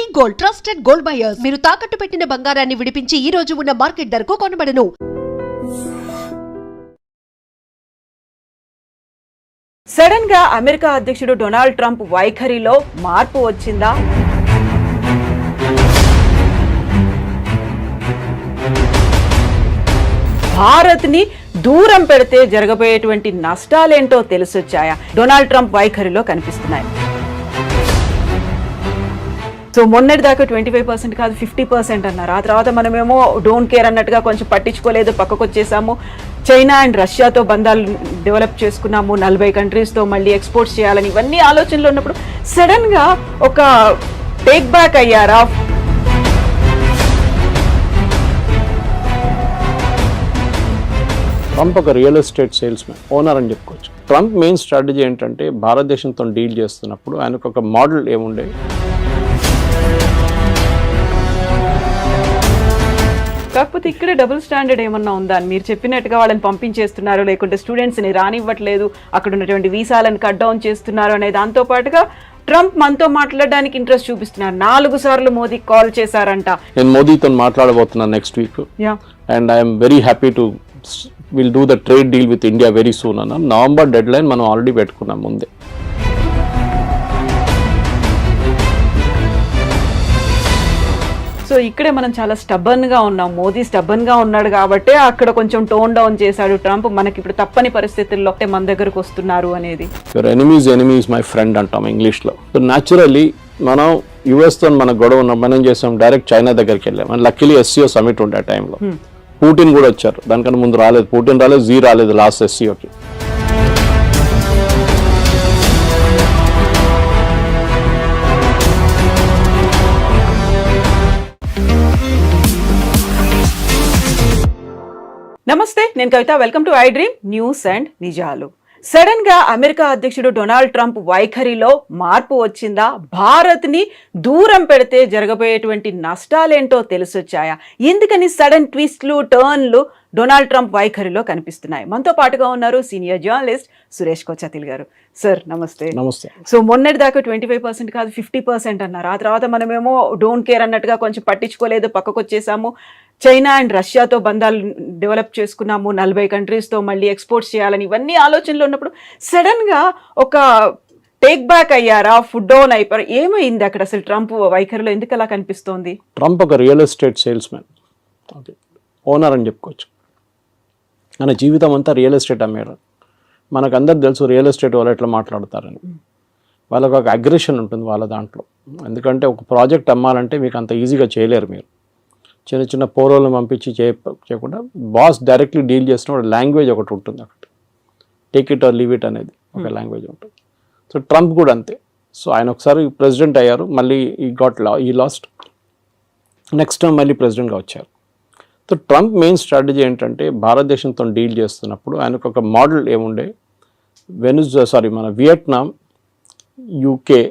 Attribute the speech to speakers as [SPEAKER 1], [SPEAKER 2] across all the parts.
[SPEAKER 1] Anjani gold trusted gold buyers మీరు తాకట్టు పెట్టిన బంగారాన్ని విడిపించి ఈ రోజు ఉన్న మార్కెట్ ధరకు కొనబడను.
[SPEAKER 2] సడన్ గా అమెరికా అధ్యక్షుడు డొనాల్డ్ ట్రంప్ వైఖరిలో మార్పు వచ్చిందా? భారత్ ని దూరం పెడితే జరగబోయేటువంటి నష్టాలేంటో తెలిసొచ్చాయా? డొనాల్డ్ ట్రంప్ వైఖరిలో కనిపిస్తున్నాయి. సో మొన్నటి దాకా 25% కాదు 50% అన్నారు. ఆ తర్వాత మనమేమో డోంట్ కేర్ అన్నట్టుగా కొంచెం పట్టించుకోలేదు, పక్కకు వచ్చేసాము. చైనా అండ్ రష్యాతో బంధాలు డెవలప్ చేసుకున్నాము, 40 కంట్రీస్తో మళ్ళీ ఎక్స్పోర్ట్స్ చేయాలని ఇవన్నీ ఆలోచనలు ఉన్నప్పుడు సడన్ గా ఒక టేక్ బ్యాక్ అయ్యారా?
[SPEAKER 3] ట్రంప్ ఒక రియల్ ఎస్టేట్ సేల్స్మెన్, ఓనర్ అని చెప్పుకోవచ్చు. ట్రంప్ మెయిన్ స్ట్రాటజీ ఏంటంటే భారతదేశంతో డీల్ చేస్తున్నప్పుడు ఆయనకు ఒక మోడల్ ఏముండే,
[SPEAKER 2] కాకపోతే ఇక్కడ డబుల్ స్టాండర్డ్ ఏమన్నా ఉందా? మీరు చెప్పినట్టుగా వాళ్ళని పంపించేస్తున్నారు, లేకుంటే స్టూడెంట్స్ని రానివ్వట్లేదు, అక్కడ ఉన్నటువంటి వీసాలను కట్ డౌన్ చేస్తున్నారు అనే దాంతో పాటుగా ట్రంప్ మనతో మాట్లాడడానికి ఇంట్రెస్ట్ చూపిస్తున్నారు. 4 సార్లు మోదీకి కాల్ చేశారంట.
[SPEAKER 3] నేను మోదీతో మాట్లాడబోతున్నాను next week and I'm very happy to will do the trade deal with India very soon అన్న. నవంబర్ డెడ్ లైన్ మనం ఆల్రెడీ పెట్టుకున్నాం ముందే.
[SPEAKER 2] సో ఇక్కడే మనం చాలా స్టబ్బన్గా ఉన్నాం. మోదీ స్టబ్బన్గా ఉన్నాడు కాబట్టి అక్కడ కొంచెం టోన్ డౌన్ చేశాడు ట్రంప్. మనకి ఇప్పుడు తప్పని పరిస్థితుల్లో మన దగ్గరకు వస్తున్నారు అనేది.
[SPEAKER 3] యువర్ ఎనిమీస్ మై ఫ్రెండ్ అంటాం ఇంగ్లీష్లో. సో న్యాచురల్లీ మనం యుఎస్తో మన గొడవ ఉన్నాం, మనం చేసాం డైరెక్ట్ చైనా దగ్గరికి వెళ్ళాం. లక్కీలీ ఎస్సీఓ సమిట్ ఉండే ఆ టైంలో పుటిన్ కూడా వచ్చారు. దానికన్నా ముందు రాలేదు, పుటిన్ రాలేదు, జీ రాలేదు లాస్ట్ ఎస్సీఓకి.
[SPEAKER 2] నమస్తే, నేను Kavitha. Welcome to I Dream News and నిజాలు. సడన్ గా అమెరికా అధ్యక్షుడు డొనాల్డ్ ట్రంప్ వైఖరిలో మార్పు వచ్చిందా? భారత్ ని దూరం పెడితే జరగబోయేటువంటి నష్టాలేంటో తెలిసొచ్చాయా? ఎందుకని సడన్ ట్విస్ట్లు, టర్న్లు డొనాల్డ్ ట్రంప్ వైఖరిలో కనిపిస్తున్నాయి? మనతో పాటుగా ఉన్నారు సీనియర్ జర్నలిస్ట్ సురేష్ కొచ్చతిల్ గారు. సార్ నమస్తే.
[SPEAKER 3] నమస్తే.
[SPEAKER 2] సో మొన్నటి దాకా 25% కాదు 50% అన్నారు. ఆ తర్వాత మనమేమో డోంట్ కేర్ అన్నట్టుగా కొంచెం పట్టించుకోలేదు, పక్కకు వచ్చేసాము. చైనా అండ్ రష్యాతో బంధాలు డెవలప్ చేసుకున్నాము, 40 కంట్రీస్తో మళ్ళీ ఎక్స్పోర్ట్స్ చేయాలని ఇవన్నీ ఆలోచనలు ఉన్నప్పుడు సడన్ గా ఒక టేక్ బ్యాక్ అయ్యారా? ఫుడ్ డౌన్ అయిపోయారు? ఏమైంది అక్కడ అసలు ట్రంప్ వైఖరిలో? ఎందుకు అలా కనిపిస్తోంది?
[SPEAKER 3] ట్రంప్ ఒక రియల్ ఎస్టేట్ సేల్స్మెన్, ఓనర్ అని చెప్పుకోవచ్చు. మన జీవితం అంతా రియల్ ఎస్టేట్ అమ్మేరు. మనకు అందరికి తెలుసు రియల్ ఎస్టేట్ వాళ్ళు ఎట్లా మాట్లాడతారని. వాళ్ళకు ఒక అగ్రెషన్ ఉంటుంది వాళ్ళ దాంట్లో. ఎందుకంటే ఒక ప్రాజెక్ట్ అమ్మాలంటే మీకు అంత ఈజీగా చేయలేరు. మీరు చిన్న చిన్న పోరోలను పంపించి చేయకుండా బాస్ డైరెక్ట్లీ డీల్ చేసిన లాంగ్వేజ్ ఒకటి ఉంటుంది. అక్కడ take it or leave it అనేది ఒక లాంగ్వేజ్ ఉంటుంది. సో ట్రంప్ కూడా అంతే. సో ఆయన ఒకసారి ప్రెసిడెంట్ అయ్యారు, మళ్ళీ ఈ లాస్ట్ నెక్స్ట్ టైం మళ్ళీ ప్రెసిడెంట్గా వచ్చారు. సో ట్రంప్ మెయిన్ స్ట్రాటజీ ఏంటంటే భారతదేశంతో డీల్ చేస్తున్నప్పుడు ఆయనకు ఒక మోడల్ ఏముండే, మన వియట్నాం, యూకే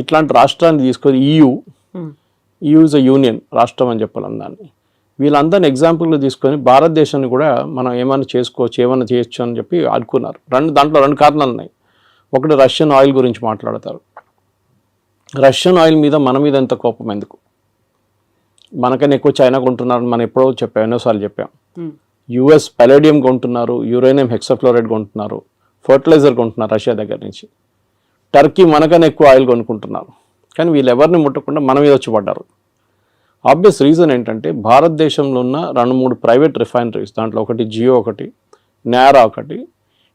[SPEAKER 3] ఇట్లాంటి రాష్ట్రాన్ని తీసుకొని EU ఇస్ అ యూనియన్ రాష్ట్రం అని చెప్పాలి దాన్ని. వీళ్ళందరినీ ఎగ్జాంపుల్గా తీసుకొని భారతదేశాన్ని కూడా మనం ఏమైనా చేసుకోవచ్చు, ఏమైనా చేయొచ్చు అని చెప్పి అనుకున్నారు. దాంట్లో 2 కారణాలు ఉన్నాయి. ఒకటి, రష్యన్ ఆయిల్ గురించి మాట్లాడతారు. రష్యన్ ఆయిల్ మీద మన మీద ఎంత కోపం ఎందుకు? మనకన్నా ఎక్కువ చైనా కొంటున్నారు, మనం ఎప్పుడో చెప్పాం, ఎన్నోసార్లు చెప్పాం. యుఎస్ పెలేడియం కొంటున్నారు, యురేనియం హెక్సాఫ్లోరైడ్ కొంటున్నారు, ఫర్టిలైజర్ కొంటున్నారు రష్యా దగ్గర నుంచి. టర్కీ మనకన్నా ఎక్కువ ఆయిల్ కొనుక్కుంటున్నారు. కానీ వీళ్ళు ఎవరిని ముట్టకుండా మన మీద వచ్చి పడ్డారు. ఆబ్వియస్ రీజన్ ఏంటంటే భారతదేశంలో ఉన్న 2-3 ప్రైవేట్ రిఫైనరీస్, దాంట్లో ఒకటి జియో, ఒకటి నారా, ఒకటి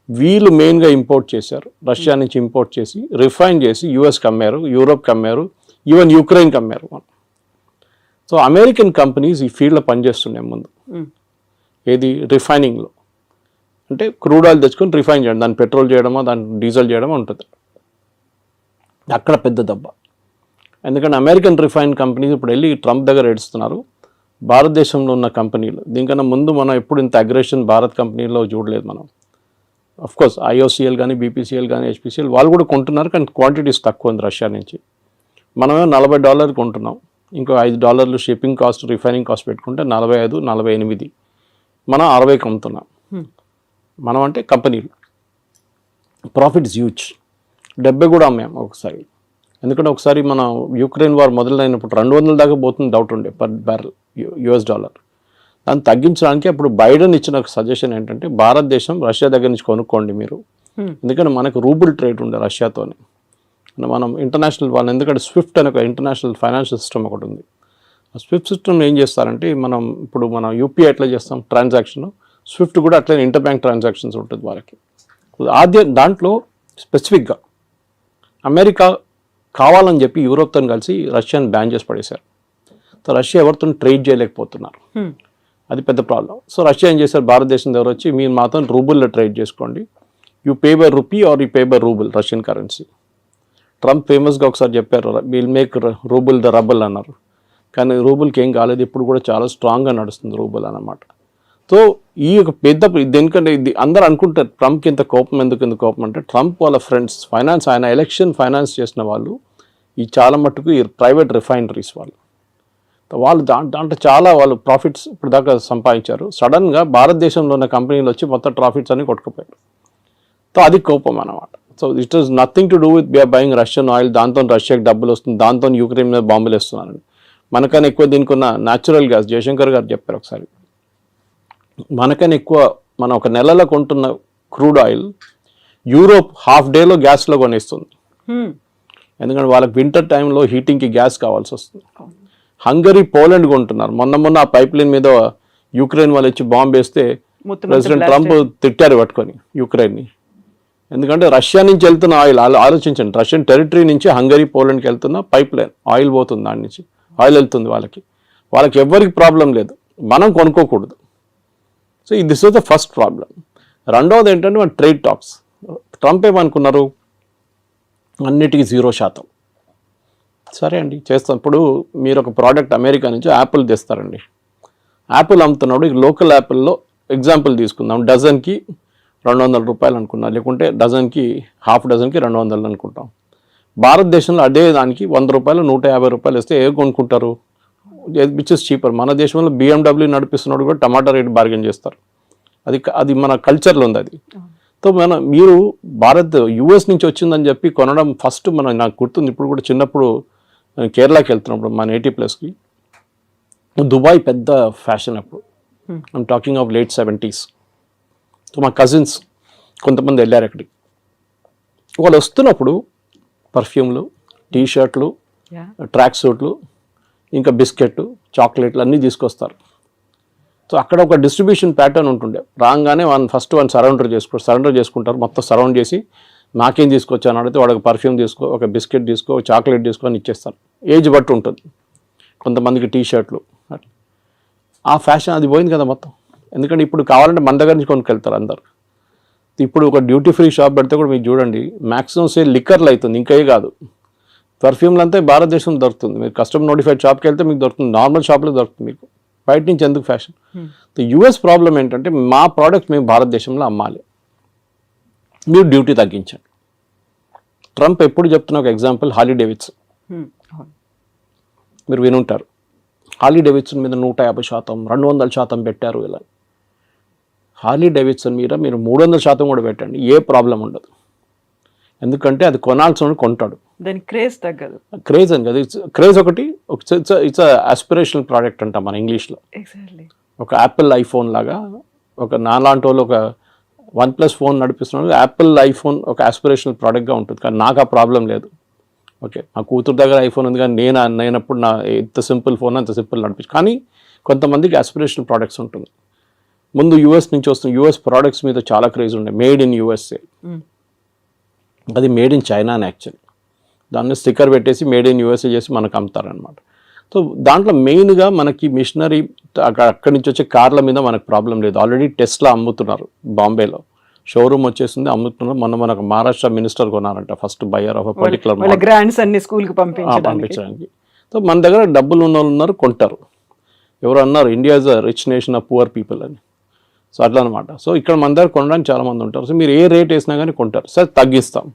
[SPEAKER 3] వీళ్ళు మెయిన్గా ఇంపోర్ట్ చేశారు. రష్యా నుంచి ఇంపోర్ట్ చేసి రిఫైన్ చేసి యూఎస్కి అమ్మారు, యూరోప్కి అమ్మారు, ఈవెన్ యుక్రెయిన్కి అమ్మారు. సో అమెరికన్ కంపెనీస్ ఈ ఫీల్డ్లో పనిచేస్తున్నాయి ముందు. ఏది? రిఫైనింగ్లో. అంటే క్రూడ్ ఆయిల్ తెచ్చుకొని రిఫైన్ చేయడం, దాన్ని పెట్రోల్ చేయడమో దాన్ని డీజిల్ చేయడమో ఉంటుంది. అక్కడ పెద్ద దెబ్బ. ఎందుకంటే అమెరికన్ రిఫైన్ కంపెనీస్ ఇప్పుడు వెళ్ళి ట్రంప్ దగ్గర ఏడుస్తున్నారు. భారతదేశంలో ఉన్న కంపెనీలు దీనికన్నా ముందు మనం ఎప్పుడు ఇంత అగ్రెషన్ భారత్ కంపెనీలో చూడలేదు మనం. అఫ్కోర్స్ IOCL కానీ, BPCL కానీ, HPCL వాళ్ళు కూడా కొంటున్నారు, కానీ క్వాంటిటీస్ తక్కువ ఉంది రష్యా నుంచి. మనమే $40 కొంటున్నాం, ఇంకో $5 షిప్పింగ్ కాస్ట్, రిఫైనింగ్ కాస్ట్ పెట్టుకుంటే 45, 48 మనం 60కి అమ్ముతున్నాం. మనం అంటే కంపెనీలు ప్రాఫిట్స్ హ్యూజ్. 70 కూడా అమ్మాము ఒకసారి. ఎందుకంటే ఒకసారి మన యుక్రెయిన్ వార్ మొదలైనప్పుడు 200 దాకా పోతుంది డౌట్ ఉండే పర్ బ్యారెల్ US డాలర్. దాన్ని తగ్గించడానికి అప్పుడు బైడెన్ ఇచ్చిన ఒక సజెషన్ ఏంటంటే భారతదేశం రష్యా దగ్గర నుంచి కొనుక్కోండి మీరు, ఎందుకంటే మనకు రూబుల్ ట్రేడ్ ఉండే రష్యాతోనే. మనం ఇంటర్నేషనల్ వాళ్ళు ఎందుకంటే స్విఫ్ట్ అనే ఒక ఇంటర్నేషనల్ ఫైనాన్షియల్ సిస్టమ్ ఒకటి ఉంది. ఆ స్విఫ్ట్ సిస్టమ్ ఏం చేస్తారంటే ఇప్పుడు మనం యూపీఐ ఎట్లా చేస్తాం ట్రాన్సాక్షన్, స్విఫ్ట్ కూడా అట్లనే ఇంటర్ బ్యాంక్ ట్రాన్సాక్షన్స్ ఉంటుంది వాళ్ళకి. దాంట్లో స్పెసిఫిక్గా అమెరికా కావాలని చెప్పి యూరోప్తో కలిసి రష్యాని బ్యాన్ చేసి పడేశారు. సో రష్యా ఎవరితో ట్రేడ్ చేయలేకపోతున్నారు, అది పెద్ద ప్రాబ్లం. సో రష్యా ఏం చేశారు, భారతదేశం దగ్గర వచ్చి మీరు మాత్రం రూబుల్లో ట్రేడ్ చేసుకోండి, you pay by rupee are you pay by rouble Russian currency. Trump ఫేమస్గా ఒకసారి చెప్పారు will make rouble the rubble అన్నారు, కానీ రూబుల్కి ఏం కాలేదు, ఇప్పుడు కూడా చాలా స్ట్రాంగ్గా నడుస్తుంది రూబుల్ అన్నమాట. సో ఈ ఒక పెద్ద ఎందుకంటే ఇది అందరూ అనుకుంటారు ట్రంప్కి ఇంత కోపం ఎందుకు కోపం అంటే ట్రంప్ వాళ్ళ ఫ్రెండ్స్ ఆయన ఎలక్షన్ ఫైనాన్స్ చేసిన వాళ్ళు ఈ చాలా మట్టుకు ఈ ప్రైవేట్ రిఫైనరీస్ వాళ్ళు దాంట్లో చాలా వాళ్ళు ప్రాఫిట్స్ ఇప్పుడు దాకా సంపాదించారు. సడన్గా భారతదేశంలో ఉన్న కంపెనీలు వచ్చి మొత్తం ప్రాఫిట్స్ అన్ని కొట్టుకుపోయారు. సో అది కోపం అన్నమాట. So it is nothing to do with బిఆర్ బయింగ్ రష్యన్ ఆయిల్, దాంతో రష్యాకి డబ్బులు వస్తుంది, దాంతో యుక్రెయిన్ మీద బాంబులు వేస్తున్నారని. మనకన్నా ఎక్కువ దీనికి ఉన్న న్యాచురల్ గ్యాస్ జయశంకర్ గారు చెప్పారు ఒకసారి, మనకన్నా ఎక్కువ మనం ఒక నెలలో కొంటున్న క్రూడ్ ఆయిల్ యూరోప్ హాఫ్ డేలో గ్యాస్లో కొనేస్తుంది. ఎందుకంటే వాళ్ళకి వింటర్ టైంలో హీటింగ్కి గ్యాస్ కావాల్సి వస్తుంది. హంగరీ పోలాండ్ కొంటున్నారు. మొన్న ఆ పైప్ లైన్ మీద యుక్రెయిన్ వాళ్ళు వచ్చి బాంబు వేస్తే ప్రెసిడెంట్ ట్రంప్ తిట్టారు పట్టుకొని యుక్రెయిన్ని. ఎందుకంటే రష్యా నుంచి వెళ్తున్న ఆయిల్ ఆలోచించండి, రష్యన్ టెరిటరీ నుంచి హంగరీ పోలాండ్కి వెళ్తున్న పైప్ లైన్ ఆయిల్ పోతుంది, దాని నుంచి ఆయిల్ వెళ్తుంది వాళ్ళకి ఎవరికి ప్రాబ్లం లేదు, మనం కొనుక్కోకూడదు. So this was the first problem. రెండవది ఏంటంటే మన ట్రేడ్ టాక్స్. ట్రంప్ ఏమనుకున్నారు, అన్నిటికీ 0%. సరే అండి చేస్తాం. ఇప్పుడు మీరు ఒక ప్రోడక్ట్ అమెరికా నుంచి యాపిల్ తెస్తారండి, యాపిల్ అమ్ముతున్నాడు, లోకల్ యాపిల్లో ఎగ్జాంపుల్ తీసుకుందాం, డజన్కి 200 రూపాయలు అనుకున్నాం, లేకుంటే డజన్కి హాఫ్ డజన్కి 200 అనుకుంటాం. భారతదేశంలో అదే దానికి 100 రూపాయలు 150 రూపాయలు ఇస్తే ఏ కొనుక్కుంటారు, విచ్ ఇస్ చీపర్. మన దేశంలో BMW నడిపిస్తున్నాడు కూడా టమాటా రేట్ బార్గెన్ చేస్తారు, అది మన కల్చర్లో ఉంది అది. సో మీరు US నుంచి వచ్చిందని చెప్పి కొనడం ఫస్ట్ నాకు గుర్తుంది, ఇప్పుడు కూడా చిన్నప్పుడు కేరళకి వెళ్తున్నప్పుడు మా నేటివ్ ప్లేస్కి దుబాయ్ పెద్ద ఫ్యాషన్ అప్పుడు, I'm talking of late 70s. So మా కజిన్స్ కొంతమంది వెళ్ళారు అక్కడికి. వాళ్ళు వస్తున్నప్పుడు పర్ఫ్యూమ్లు, టీషర్ట్లు, ట్రాక్ సూట్లు, ఇంకా బిస్కెట్, చాక్లెట్లు అన్నీ తీసుకొస్తారు. సో అక్కడ ఒక డిస్ట్రిబ్యూషన్ ప్యాటర్న్ ఉంటుండే, రాగానే ఫస్ట్ సరౌండర్ చేసుకుంటారు, మొత్తం సరౌండ్ చేసి నాకేం తీసుకొచ్చాను అడిగితే వాడికి పర్ఫ్యూమ్ తీసుకో, ఒక బిస్కెట్ తీసుకో, చాక్లెట్ తీసుకో అని ఇచ్చేస్తారు. ఏజ్ బట్టి ఉంటుంది, కొంతమందికి టీషర్ట్లు. ఆ ఫ్యాషన్ అది పోయింది కదా మొత్తం. ఎందుకంటే ఇప్పుడు కావాలంటే మన దగ్గర నుంచి కొనుక్కెళ్తారు అందరు. ఇప్పుడు ఒక డ్యూటీ ఫ్రీ షాప్ పెడితే కూడా మీకు చూడండి మ్యాక్సిమం సేల్ లిక్కర్లు అవుతుంది, ఇంకే కాదు. పర్ఫ్యూమ్లు అంతా భారతదేశంలో దొరుకుతుంది. మీరు కస్టమర్ నోటిఫైడ్ షాప్కి వెళ్తే మీకు దొరుకుతుంది, నార్మల్ షాప్లో దొరుకుతుంది, మీకు బయట నుంచి ఎందుకు ఫ్యాషన్. US ప్రాబ్లం ఏంటంటే మా ప్రోడక్ట్ మేము భారతదేశంలో అమ్మాలి, మీరు డ్యూటీ తగ్గించండి. ట్రంప్ ఎప్పుడు చెప్తున్న ఒక ఎగ్జాంపుల్ హార్లీ డేవిడ్సన్, మీరు వినుంటారు. హార్లీ డేవిడ్సన్ మీద 150%, 200% పెట్టారు ఇలా. హార్లీ డేవిడ్సన్ మీద మీరు 300% కూడా పెట్టండి, ఏ ప్రాబ్లం ఉండదు. ఎందుకంటే అది కొనాల్సిన కొంటాడు,
[SPEAKER 2] దాని క్రేజ్ తగ్గదు.
[SPEAKER 3] క్రేజ్ అని కదా, క్రేజ్ ఒకటి, ఇట్స్ ఆస్పిరేషనల్ ప్రోడక్ట్ అంటాం మన ఇంగ్లీష్లో. ఒక యాపిల్ ఐఫోన్ లాగా, ఒక నాలాంటి వాళ్ళు ఒక OnePlus ఫోన్ నడిపిస్తున్నాడు, యాపిల్ ఐఫోన్ ఒక ఆస్పిరేషనల్ ప్రోడక్ట్గా ఉంటుంది. కానీ నాకు ఆ ప్రాబ్లం లేదు. ఓకే, మా కూతురు దగ్గర ఐఫోన్ ఉంది, కానీ నేనప్పుడు నా ఎంత సింపుల్ ఫోన్ అంత సింపుల్ నడిపించు. కానీ కొంతమందికి ఆస్పిరేషనల్ ప్రోడక్ట్స్ ఉంటుంది. ముందు US నుంచి వస్తున్న US ప్రోడక్ట్స్ మీద చాలా క్రేజ్ ఉండే, మేడ్ ఇన్ USA. అది మేడ్ ఇన్ చైనా అని యాక్చువల్లీ, దాన్ని స్టిక్కర్ పెట్టేసి మేడ్ ఇన్ USA చేసి మనకు అమ్ముతారనమాట. సో దాంట్లో మెయిన్గా మనకి మిషనరీ అక్కడి నుంచి వచ్చే కార్ల మీద మనకు ప్రాబ్లం లేదు. ఆల్రెడీ టెస్లా అమ్ముతున్నారు, బాంబేలో షోరూమ్ వచ్చేసింది, అమ్ముతున్నారు. మనకు మహారాష్ట్ర మినిస్టర్ కొన్నారంట first buyer of particular
[SPEAKER 2] brands అన్ని స్కూల్కి పంపించడానికి.
[SPEAKER 3] సో మన దగ్గర డబ్బులు ఉన్న వాళ్ళు ఉన్నారు, కొంటారు. ఎవరు అన్నారు India is a rich nation of poor people అని. సో అట్లా అనమాట. సో ఇక్కడ మన దగ్గర కొనడానికి చాలామంది ఉంటారు. సో మీరు ఏ రేట్ వేసినా కానీ కొంటారు. సార్ తగ్గిస్తాం,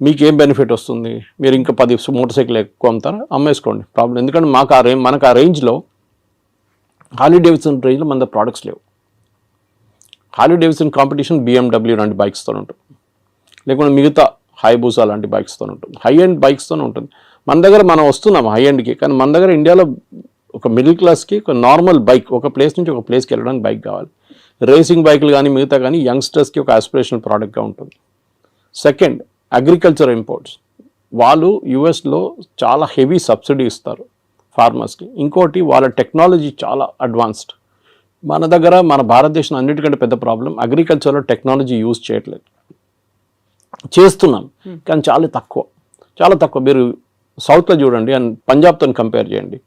[SPEAKER 3] మీకు ఏం బెనిఫిట్ వస్తుంది, మీరు ఇంకా 10 మోటార్ సైకిల్ ఎక్కువ అమ్ముతారా, అమ్మేసుకోండి, ప్రాబ్లం. ఎందుకంటే మనకు ఆ రేంజ్లో హార్లీ డేవిడ్సన్ రేంజ్లో మన ప్రోడక్ట్స్ లేవు. హార్లీ డేవిడ్సన్ కాంపిటీషన్ BMW లాంటి బైక్స్తో ఉంటుంది, లేకుంటే మిగతా హైబూసా లాంటి బైక్స్తో ఉంటుంది, హై ఎండ్ బైక్స్తో ఉంటుంది. మన దగ్గర మనం వస్తున్నాం హై ఎండ్కి, కానీ మన దగ్గర ఇండియాలో ఒక మిడిల్ క్లాస్కి ఒక నార్మల్ బైక్, ఒక ప్లేస్ నుంచి ఒక ప్లేస్కి వెళ్ళడానికి బైక్ కావాలి. రేసింగ్ బైక్లు కానీ మిగతా కానీ యంగ్స్టర్స్కి ఒక ఆస్పిరేషనల్ ప్రోడక్ట్గా ఉంటుంది. Second, agriculture imports. వాళ్ళు యుఎస్లో చాలా హెవీ సబ్సిడీ ఇస్తారు ఫార్మర్స్కి. ఇంకోటి వాళ్ళ టెక్నాలజీ చాలా అడ్వాన్స్డ్. మన దగ్గర మన భారతదేశం అన్నిటికంటే పెద్ద ప్రాబ్లం అగ్రికల్చర్లో టెక్నాలజీ యూజ్ చేయట్లేదు. చేస్తున్నాం కానీ చాలా తక్కువ. మీరు సౌత్లో చూడండి అండ్ పంజాబ్తో కంపేర్ చేయండి.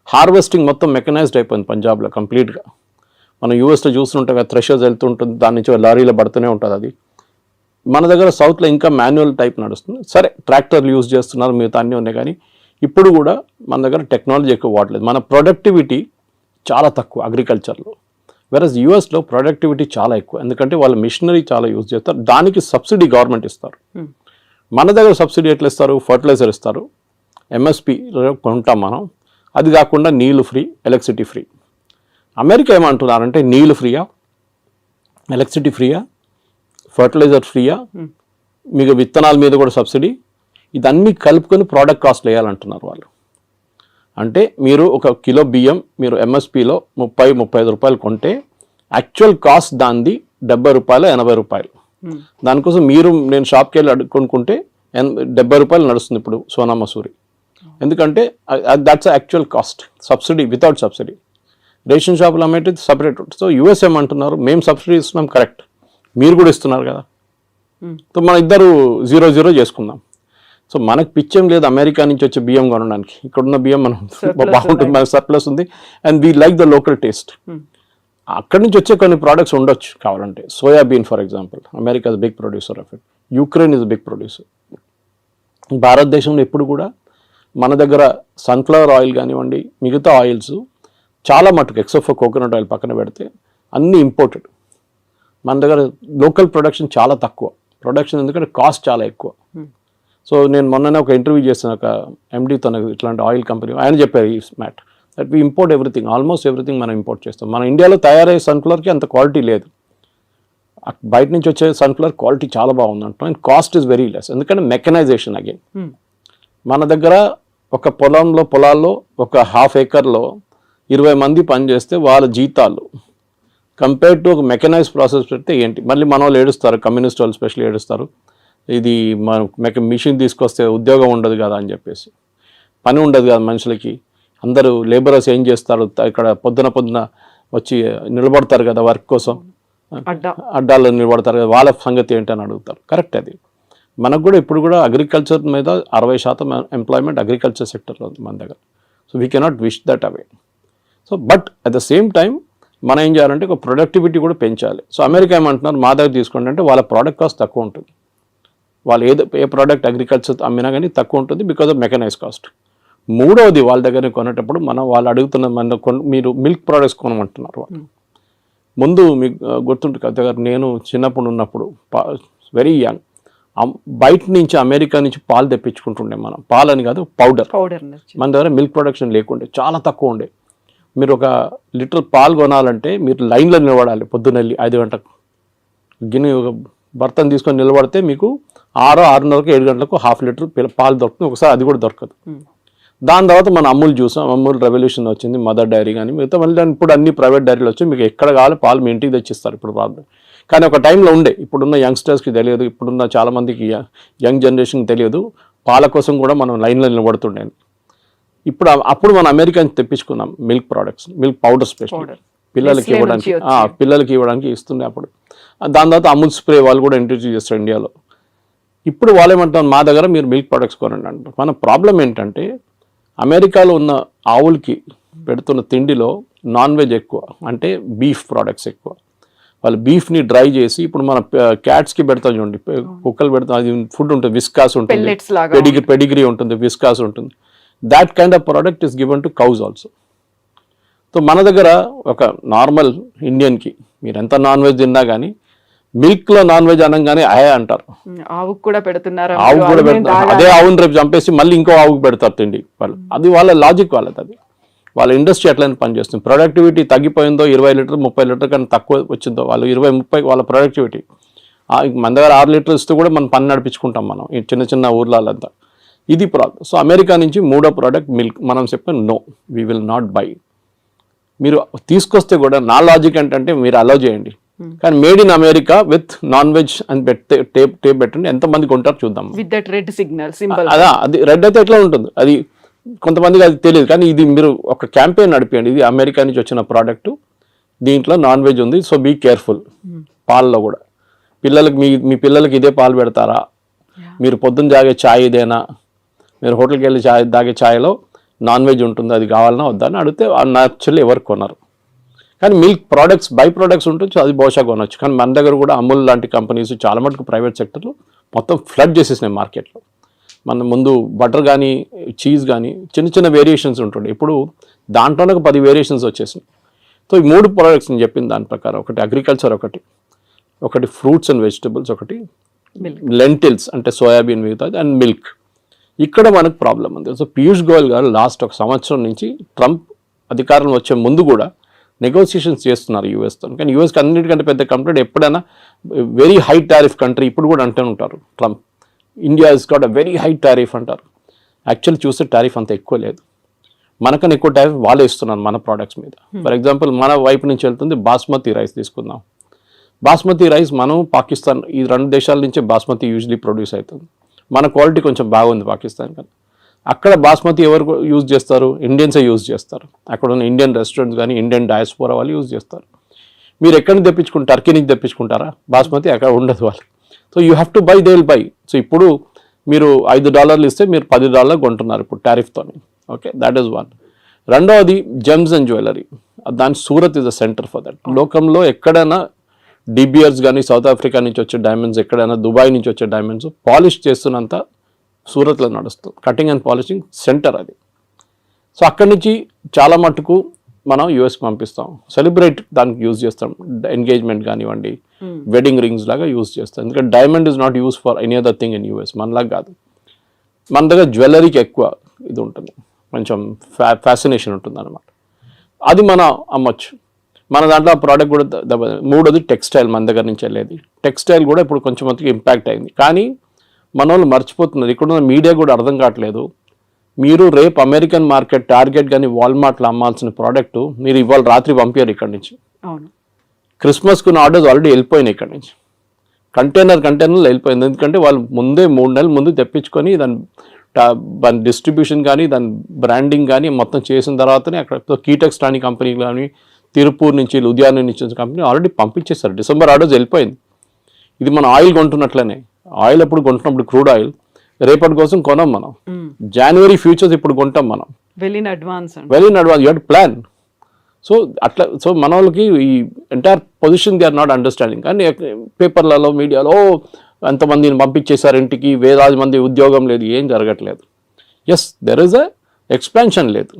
[SPEAKER 3] హార్వెస్టింగ్ మొత్తం మెకనైజ్డ్ అయిపోయింది పంజాబ్లో కంప్లీట్గా. మనం యూఎస్లో చూస్తుంటాం కదా, థ్రెషర్స్ వెళ్తుంటుంది, దాని నుంచి లారీలో పడుతూనే ఉంటుంది అది. మన దగ్గర సౌత్లో ఇంకా మాన్యువల్ టైప్ నడుస్తుంది. సరే ట్రాక్టర్లు యూజ్ చేస్తున్నారు, మిగతా అన్నీ ఉన్నాయి, కానీ ఇప్పుడు కూడా మన దగ్గర టెక్నాలజీ ఎక్కువ వాడలేదు. మన ప్రొడక్టివిటీ చాలా తక్కువ అగ్రికల్చర్లో. వెరస్ యూఎస్లో ప్రొడక్టివిటీ చాలా ఎక్కువ, ఎందుకంటే వాళ్ళ మిషనరీ చాలా యూజ్ చేస్తారు, దానికి సబ్సిడీ గవర్నమెంట్ ఇస్తారు. మన దగ్గర సబ్సిడీ ఎట్లా ఇస్తారు? ఫర్టిలైజర్ ఇస్తారు, ఎంఎస్పి కొంటాం మనం, అది కాకుండా నీళ్ళు ఫ్రీ, ఎలక్ట్రిసిటీ ఫ్రీ. అమెరికా ఏమంటున్నారంటే నీళ్ళు ఫ్రీయా, ఎలక్ట్రిసిటీ ఫ్రీయా, ఫర్టిలైజర్ ఫ్రీయా, మీకు విత్తనాల మీద కూడా సబ్సిడీ, ఇదన్నీ కలుపుకొని ప్రోడక్ట్ కాస్ట్లు వేయాలంటున్నారు వాళ్ళు. అంటే మీరు ఒక కిలో బియ్యం మీరు ఎంఎస్పిలో 30-35 రూపాయలు కొంటే యాక్చువల్ కాస్ట్ దానిది 70 రూపాయలు 80 రూపాయలు. దానికోసం నేను షాప్కి వెళ్ళి కొనుక్కుంటే 70 రూపాయలు నడుస్తుంది ఇప్పుడు సోనా మసూరి, ఎందుకంటే that's actual cost. Subsidy without subsidy. Ration షాపులు అమ్మేది సపరేట్ ఉంటుంది. సో యూఎస్ ఏమంటున్నారు, మేము సబ్సిడీ ఇస్తున్నాం, కరెక్ట్, మీరు కూడా ఇస్తున్నారు కదా, సో మన ఇద్దరు 0-0 చేసుకుందాం. సో మనకు పిచ్చేం లేదు అమెరికా నుంచి వచ్చే బియ్యం కొనడానికి. ఇక్కడున్న బియ్యం మనం బాగుంటుంది, మనకు సర్ప్లస్ ఉంది, and we like the local taste. అక్కడి నుంచి వచ్చే కొన్ని ప్రోడక్ట్స్ ఉండొచ్చు కావాలంటే. Soybean for example, America is big producer of it, Ukraine is big producer. భారతదేశంలో ఎప్పుడు కూడా మన దగ్గర సన్ఫ్లవర్ ఆయిల్ కానివ్వండి, మిగతా ఆయిల్స్ చాలా మటుకు ఎక్సెప్ట్ ఫర్ కోకోనట్ ఆయిల్ పక్కన పెడితే అన్నీ ఇంపోర్టెడ్. మన దగ్గర లోకల్ ప్రొడక్షన్ చాలా తక్కువ. ప్రొడక్షన్ ఎందుకంటే కాస్ట్ చాలా ఎక్కువ. సో నేను మొన్ననే ఒక ఇంటర్వ్యూ చేసిన ఒక ఎండీతో, ఇట్లాంటి ఆయిల్ కంపెనీ, ఆయన చెప్పారు ఈ మ్యాట్ that we import everything, almost everything మనం ఇంపోర్ట్ చేస్తాం. మన ఇండియాలో తయారయ్యే సన్ఫ్లవర్కి అంత క్వాలిటీ లేదు, బయట నుంచి వచ్చే సన్ఫ్లవర్ క్వాలిటీ చాలా బాగుంది అంటాం, and cost is very less, ఎందుకంటే మెకనైజేషన్ అగైన్. మన దగ్గర ఒక పొలాల్లో ఒక 1/2 acre 20 మంది పనిచేస్తే వాళ్ళ జీతాలు కంపేర్డ్ టు ఒక మెకనైజ్ ప్రాసెస్ పెడితే ఏంటి, మళ్ళీ మన వాళ్ళు ఏడుస్తారు, కమ్యూనిస్ట్ వాళ్ళు స్పెషల్లీ ఏడుస్తారు, ఇది మన మిషన్ తీసుకొస్తే ఉద్యోగం ఉండదు కదా అని చెప్పేసి. పని ఉండదు కదా మనుషులకి, అందరూ లేబరర్స్ ఏం చేస్తారు, ఇక్కడ పొద్దున వచ్చి నిలబడతారు కదా వర్క్ కోసం, అడ్డాల్లో నిలబడతారు కదా, వాళ్ళ సంగతి ఏంటని అడుగుతారు. కరెక్ట్, అది మనకు కూడా ఇప్పుడు కూడా అగ్రికల్చర్ మీద 60% ఎంప్లాయ్మెంట్ అగ్రికల్చర్ సెక్టర్లో ఉంది మన దగ్గర. So we cannot wish that away. So but at the same time మనం ఏం చేయాలంటే ఒక ప్రొడక్టివిటీ కూడా పెంచాలి. సో అమెరికా ఏమంటున్నారు, మా దగ్గర తీసుకోండి అంటే వాళ్ళ ప్రోడక్ట్ కాస్ట్ తక్కువ ఉంటుంది. వాళ్ళు ఏ ప్రోడక్ట్ అగ్రికల్చర్ అమ్మినా కానీ తక్కువ ఉంటుంది బికాజ్ ఆఫ్ మెకనైజ్ కాస్ట్. మూడవది, వాళ్ళ దగ్గర కొనేటప్పుడు వాళ్ళు అడుగుతున్న మీరు మిల్క్ ప్రోడక్ట్స్ కొనమంటున్నారు వాళ్ళు. ముందు మీకు గుర్తుంటుంది కదా, నేను చిన్నప్పుడు ఉన్నప్పుడు వెరీ యంగ్, బయట నుంచి అమెరికా నుంచి పాలు తెప్పించుకుంటుండే మనం. పాలని కాదు, పౌడర్. మన దగ్గర మిల్క్ ప్రొడక్షన్ లేకుండే, చాలా తక్కువ ఉండే. మీరు 1 లీటర్ పాలు కొనాలంటే మీరు లైన్లో నిలబడాలి, పొద్దున్నెళ్ళి 5 గంటలకు గిన్నె ఒక బర్తన్ తీసుకొని నిలబడితే మీకు 6:30కు 7 గంటలకు 1/2 లీటర్ పాలు దొరుకుతుంది. ఒకసారి అది కూడా దొరకదు. దాని తర్వాత మనం అమూల్ చూసాం, అమూల్ రెవల్యూషన్ వచ్చింది, మదర్ డైరీ కానీ మిగతా. మళ్ళీ ఇప్పుడు అన్ని ప్రైవేట్ డైరీలు వచ్చి మీకు ఎక్కడ కావాలి పాలు మీ ఇంటికి తెచ్చిస్తారు ఇప్పుడు ప్రాబ్లం. కానీ ఒక టైంలో ఉండే, ఇప్పుడున్న యంగ్స్టర్స్కి తెలియదు, ఇప్పుడున్న చాలామందికి యంగ్ జనరేషన్కి తెలియదు, పాల కోసం కూడా మనం లైన్లో నిలబడుతుండే. అప్పుడు మనం అమెరికా నుంచి తెప్పించుకున్నాం milk products, milk powder special పిల్లలకి ఇవ్వడానికి ఇస్తుండే అప్పుడు. దాని తర్వాత అమూల్ స్ప్రే వాళ్ళు కూడా ఇంట్రడ్యూస్ చేస్తారు ఇండియాలో. ఇప్పుడు వాళ్ళు ఏమంటారు, మా దగ్గర మీరు మిల్క్ ప్రోడక్ట్స్ కొనండి అంటారు. మన ప్రాబ్లం ఏంటంటే అమెరికాలో ఉన్న ఆవులకి పెడుతున్న తిండిలో నాన్ వెజ్ ఎక్కువ, అంటే బీఫ్ ప్రోడక్ట్స్ ఎక్కువ. వాళ్ళు బీఫ్ని డ్రై చేసి, ఇప్పుడు మన క్యాట్స్కి పెడతాం చూడండి, కుక్కలు పెడతాం, అది ఫుడ్ ఉంటుంది, విస్కాస్ ఉంటుంది, పెడిగ్రీ ఉంటుంది, విస్కాస్ ఉంటుంది. That kind of product is given to cows also. So మన దగ్గర ఒక నార్మల్ ఇండియన్కి మీరు ఎంత నాన్ వెజ్ తిన్నా కానీ మిల్క్లో నాన్ వెజ్ అనగానే అయా అంటారు.
[SPEAKER 2] ఆవుకు కూడా పెడుతున్నారు,
[SPEAKER 3] అదే ఆవుని రేపు చంపేసి మళ్ళీ ఇంకో ఆవుకు పెడతారు తిండి వాళ్ళు. అది వాళ్ళ లాజిక్ వాళ్ళది, అది వాళ్ళ ఇండస్ట్రీ అట్లనే పనిచేస్తుంది. ప్రొడక్టివిటీ తగ్గిపోయిందో 20 లీటర్ 30 లీటర్ కన్నా తక్కువ వచ్చిందో, వాళ్ళు 20-30 వాళ్ళ ప్రొడక్టివిటీ. మన దగ్గర 6 లీటర్లు ఇస్తూ కూడా మనం పని నడిపించుకుంటాం మనం ఈ చిన్న చిన్న ఊర్లంతా. ఇది ప్రాబ్లం. సో అమెరికా నుంచి మూడో ప్రోడక్ట్ మిల్క్. మనం చెప్పాం no, we will not buy. మీరు తీసుకొస్తే కూడా నా లాజిక్ ఏంటంటే మీరు అలౌ చేయండి, కానీ made in America with non veg అని టేప్ పెట్టండి, ఎంతమంది కొంటారు చూద్దాం.
[SPEAKER 2] With that red signal symbol.
[SPEAKER 3] అదా, అది రెడ్ అయితే ఎట్లా ఉంటుంది, అది కొంతమందికి అది తెలియదు. కానీ ఇది మీరు ఒక క్యాంపెయిన్ నడిపియండి, ఇది అమెరికా నుంచి వచ్చిన ప్రోడక్ట్, దీంట్లో నాన్ వెజ్ ఉంది, సో బీ కేర్ఫుల్. పాలలో కూడా పిల్లలకి మీ పిల్లలకి ఇదే పాలు పెడతారా, మీరు పొద్దున్న తాగే ఛాయ్ ఇదేనా, మీరు హోటల్కి వెళ్ళి తాగే ఛాయ్లో నాన్ వెజ్ ఉంటుంది, అది కావాలన్నా వద్దా అని అడిగితే న్యాచురల్లీ ఎవరు కొన్నారు. కానీ మిల్క్ ప్రోడక్ట్స్ బై ప్రోడక్ట్స్ ఉంటుంది, అది బహుశా కొనవచ్చు. కానీ మన దగ్గర కూడా అమూల్ లాంటి కంపెనీస్ చాలా మటుకు ప్రైవేట్ సెక్టర్లో మొత్తం ఫ్లడ్ చేసేసినాయి మార్కెట్లో. మన ముందు బటర్ కానీ చీజ్ కానీ చిన్న చిన్న వేరియేషన్స్ ఉంటుండే, ఇప్పుడు దాంట్లోనే ఒక 10 వేరియేషన్స్ వచ్చేసినాయి. సో ఈ 3 ప్రోడక్ట్స్ నేను చెప్పిన దాని ప్రకారం, ఒకటి అగ్రికల్చర్, ఒకటి ఫ్రూట్స్ అండ్ వెజిటబుల్స్, ఒకటి లెంటిల్స్ అంటే సోయాబీన్ మిగతాది, అండ్ మిల్క్. ఇక్కడ మనకు ప్రాబ్లం ఉంది. సో పీయూష్ గోయల్ గారు లాస్ట్ ఒక సంవత్సరం నుంచి ట్రంప్ అధికారంలో వచ్చే ముందు కూడా నెగోసియేషన్స్ చేస్తున్నారు యూఎస్తో. కానీ యూఎస్కి అన్నిటికంటే పెద్ద కంప్లైంట్ ఎప్పుడైనా వెరీ హై టారిఫ్ కంట్రీ, ఇప్పుడు కూడా అంటూ ఉంటారు Trump, India is got a very high tariff అంటారు. యాక్చువల్లీ చూస్తే టారిఫ్ అంత ఎక్కువ లేదు, మనకన్నా ఎక్కువ టారిఫ్ వాళ్ళే ఇస్తున్నారు మన ప్రోడక్ట్స్ మీద. ఫర్ ఎగ్జాంపుల్ మన వైపు నుంచి వెళ్తుంది బాస్మతి రైస్ తీసుకుందాం. బాస్మతి రైస్ మనం పాకిస్తాన్, ఈ 2 దేశాల నుంచే బాస్మతి యూజువలీ ప్రొడ్యూస్ అవుతుంది. మన క్వాలిటీ కొంచెం బాగుంది పాకిస్తాన్ కన్నా. అక్కడ బాస్మతి ఎవరు యూజ్ చేస్తారు, ఇండియన్సే యూజ్ చేస్తారు. అక్కడ ఉన్న ఇండియన్ రెస్టారెంట్స్ కానీ ఇండియన్ డయాస్పోరా వాళ్ళు యూజ్ చేస్తారు. మీరు ఎక్కడి నుంచి తెప్పించుకుంటారు, టర్కీ నుంచి తెప్పించుకుంటారా బాస్మతి, అక్కడ ఉండదు వాళ్ళకి. So you have to buy, they will buy. So ఇప్పుడు మీరు $5 ఇస్తే మీరు $10 కొంటున్నారు ఇప్పుడు టారిఫ్తో. Okay, that is one. రెండవది జెమ్స్ అండ్ జ్యువెలరీ, దాని Surat is a centre for that. లోకంలో ఎక్కడైనా డిబియర్స్ కానీ సౌత్ ఆఫ్రికా నుంచి వచ్చే డైమండ్స్, ఎక్కడైనా దుబాయ్ నుంచి వచ్చే డైమండ్స్ పాలిష్ చేస్తున్నంత సూరత్లో నడుస్తుంది. కటింగ్ అండ్ పాలిషింగ్ సెంటర్ అది. సో అక్కడి నుంచి చాలా మటుకు మనం యూఎస్కి పంపిస్తాం, సెలబ్రేట్ దానికి యూజ్ చేస్తాం, ఎంగేజ్మెంట్ కానివ్వండి, వెడ్డింగ్ రింగ్స్ లాగా యూజ్ చేస్తాం. ఎందుకంటే diamond is not use for any other thing in US, మనలాగా కాదు. మన దగ్గర జ్యువెలరీకి ఎక్కువ ఇది ఉంటుంది, కొంచెం ఫ్యాసినేషన్ ఉంటుంది అనమాట. అది మనం అమ్మొచ్చు. మన దాంట్లో ఆ ప్రోడక్ట్ కూడా మూడోది టెక్స్టైల్, మన దగ్గర నుంచి వెళ్ళేది టెక్స్టైల్ కూడా ఇప్పుడు కొంచెం మందికి ఇంపాక్ట్ అయింది. కానీ మన వాళ్ళు మర్చిపోతున్నారు, ఇక్కడున్న మీడియా కూడా అర్థం కావట్లేదు. మీరు రేపు అమెరికన్ మార్కెట్ టార్గెట్ కానీ వాల్మార్ట్లో అమ్మాల్సిన ప్రోడక్ట్ మీరు ఇవాళ రాత్రి పంపారు ఇక్కడి నుంచి. క్రిస్మస్కున్న ఆర్డర్స్ ఆల్రెడీ వెళ్ళిపోయినాయి ఇక్కడి నుంచి, కంటైనర్లో వెళ్ళిపోయింది. ఎందుకంటే వాళ్ళు ముందే 3 నెలల ముందు తెప్పించుకొని దాని డిస్ట్రిబ్యూషన్ కానీ దాని బ్రాండింగ్ కానీ మొత్తం చేసిన తర్వాతనే అక్కడ కీటెక్స్ లాంటి కంపెనీ కానీ తిరుపూర్ నుంచి లుధియానా నుంచి కంపెనీ ఆల్రెడీ పంపించేస్తారు. డిసెంబర్ ఆర్డర్స్ వెళ్ళిపోయింది. ఇది మనం ఆయిల్ కొంటున్నట్లనే, ఆయిల్ ఎప్పుడు కొంటున్నప్పుడు క్రూడ్ ఆయిల్ రేపటి కోసం కొనం మనం, జనవరి ఫ్యూచర్స్ ఇప్పుడు కొంటాం మనం, well in advance you have to plan. So అట్లా, సో మన వాళ్ళకి ఈ entire position they are not understanding. కానీ పేపర్లలో మీడియాలో ఎంతమందిని పంపించేశారు ఇంటికి, వేలాది మంది ఉద్యోగం లేదు, ఏం జరగట్లేదు. Yes, there is a expansion లేదు.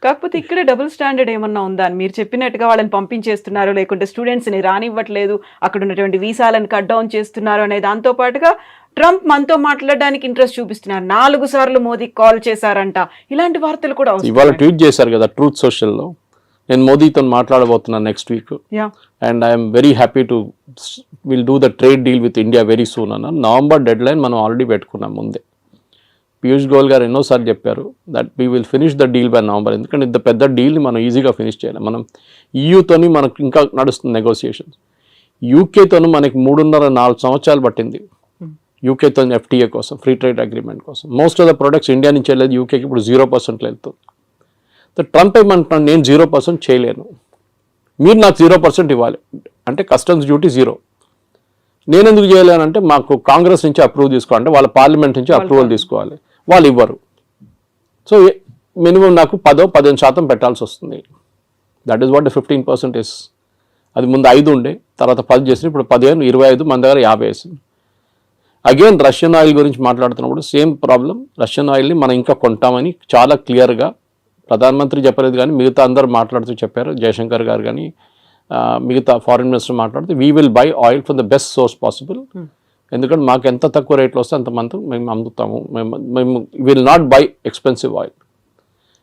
[SPEAKER 2] కాకపోతే ఇక్కడ డబుల్ స్టాండర్డ్ ఏమన్నా ఉందా అని మీరు చెప్పినట్టుగా వాళ్ళని పంపించేస్తున్నారు, లేకుంటే స్టూడెంట్స్ని రానివ్వట్లేదు, అక్కడ ఉన్నటువంటి వీసాలను కట్ డౌన్ చేస్తున్నారు అనే దాంతో పాటుగా ట్రంప్ మనతో మాట్లాడడానికి ఇంట్రెస్ట్ చూపిస్తున్నారు, 4 సార్లు మోదీకి కాల్ చేశారంట, ఇలాంటి వార్తలు కూడా
[SPEAKER 3] ఇవాళ ట్వీట్ చేశారు కదా ట్రూత్ సోషల్లో, నేను మోదీతో మాట్లాడబోతున్నాను next week, and I'm very happy to will do the trade deal with India very soon అన్న. నవంబర్ డెడ్ లైన్ మనం ఆల్రెడీ పెట్టుకున్నాం ముందే. పీయూష్ గోయల్ గారు ఎన్నోసార్లు చెప్పారు that we will finish the deal by November. ఎందుకంటే ఇంత పెద్ద డీల్ని మనం ఈజీగా ఫినిష్ చేయాలి. మనం ఈయూతోని మనకు ఇంకా నడుస్తుంది నెగోసియేషన్స్. యూకేతోనూ మనకి 3.5-4 సంవత్సరాలు పట్టింది యూకేతో ఎఫ్టీఏ కోసం, ఫ్రీ ట్రేడ్ అగ్రిమెంట్ కోసం. Most of the products India నుంచి వెళ్ళేది యూకేకి ఇప్పుడు 0% వెళ్తుంది. ట్రంప్ ఏమంటున్నాను, నేను 0% చేయలేను, మీరు నాకు 0% ఇవ్వాలి అంటే కస్టమ్స్ డ్యూటీ 0. నేను ఎందుకు చేయలేనంటే మాకు కాంగ్రెస్ నుంచి అప్రూవ్ తీసుకోవాలంటే వాళ్ళ పార్లమెంట్ నుంచి అప్రూవల్ తీసుకోవాలి, వాళ్ళు ఇవ్వరు. సో మినిమం నాకు 10-15% పెట్టాల్సి వస్తుంది. That is what 15% is. అది ముందు 5 ఉండే, తర్వాత 10 చేసి ఇప్పుడు 15, 25, మన దగ్గర 50 వేసింది. అగైన్ రష్యన్ ఆయిల్ గురించి మాట్లాడుతున్నప్పుడు సేమ్ ప్రాబ్లం. రష్యన్ ఆయిల్ని మనం ఇంకా కొంటామని చాలా క్లియర్గా ప్రధానమంత్రి చెప్పలేదు, కానీ మిగతా అందరూ మాట్లాడుతూ చెప్పారు. జయశంకర్ గారు కానీ మిగతా ఫారిన్ మినిస్టర్ మాట్లాడుతూ we will buy oil from the best source possible. ఎందుకంటే మాకు ఎంత తక్కువ రేట్లో వస్తే అంతమంది మేము అమ్ముతాము. మేము will not by expensive oil.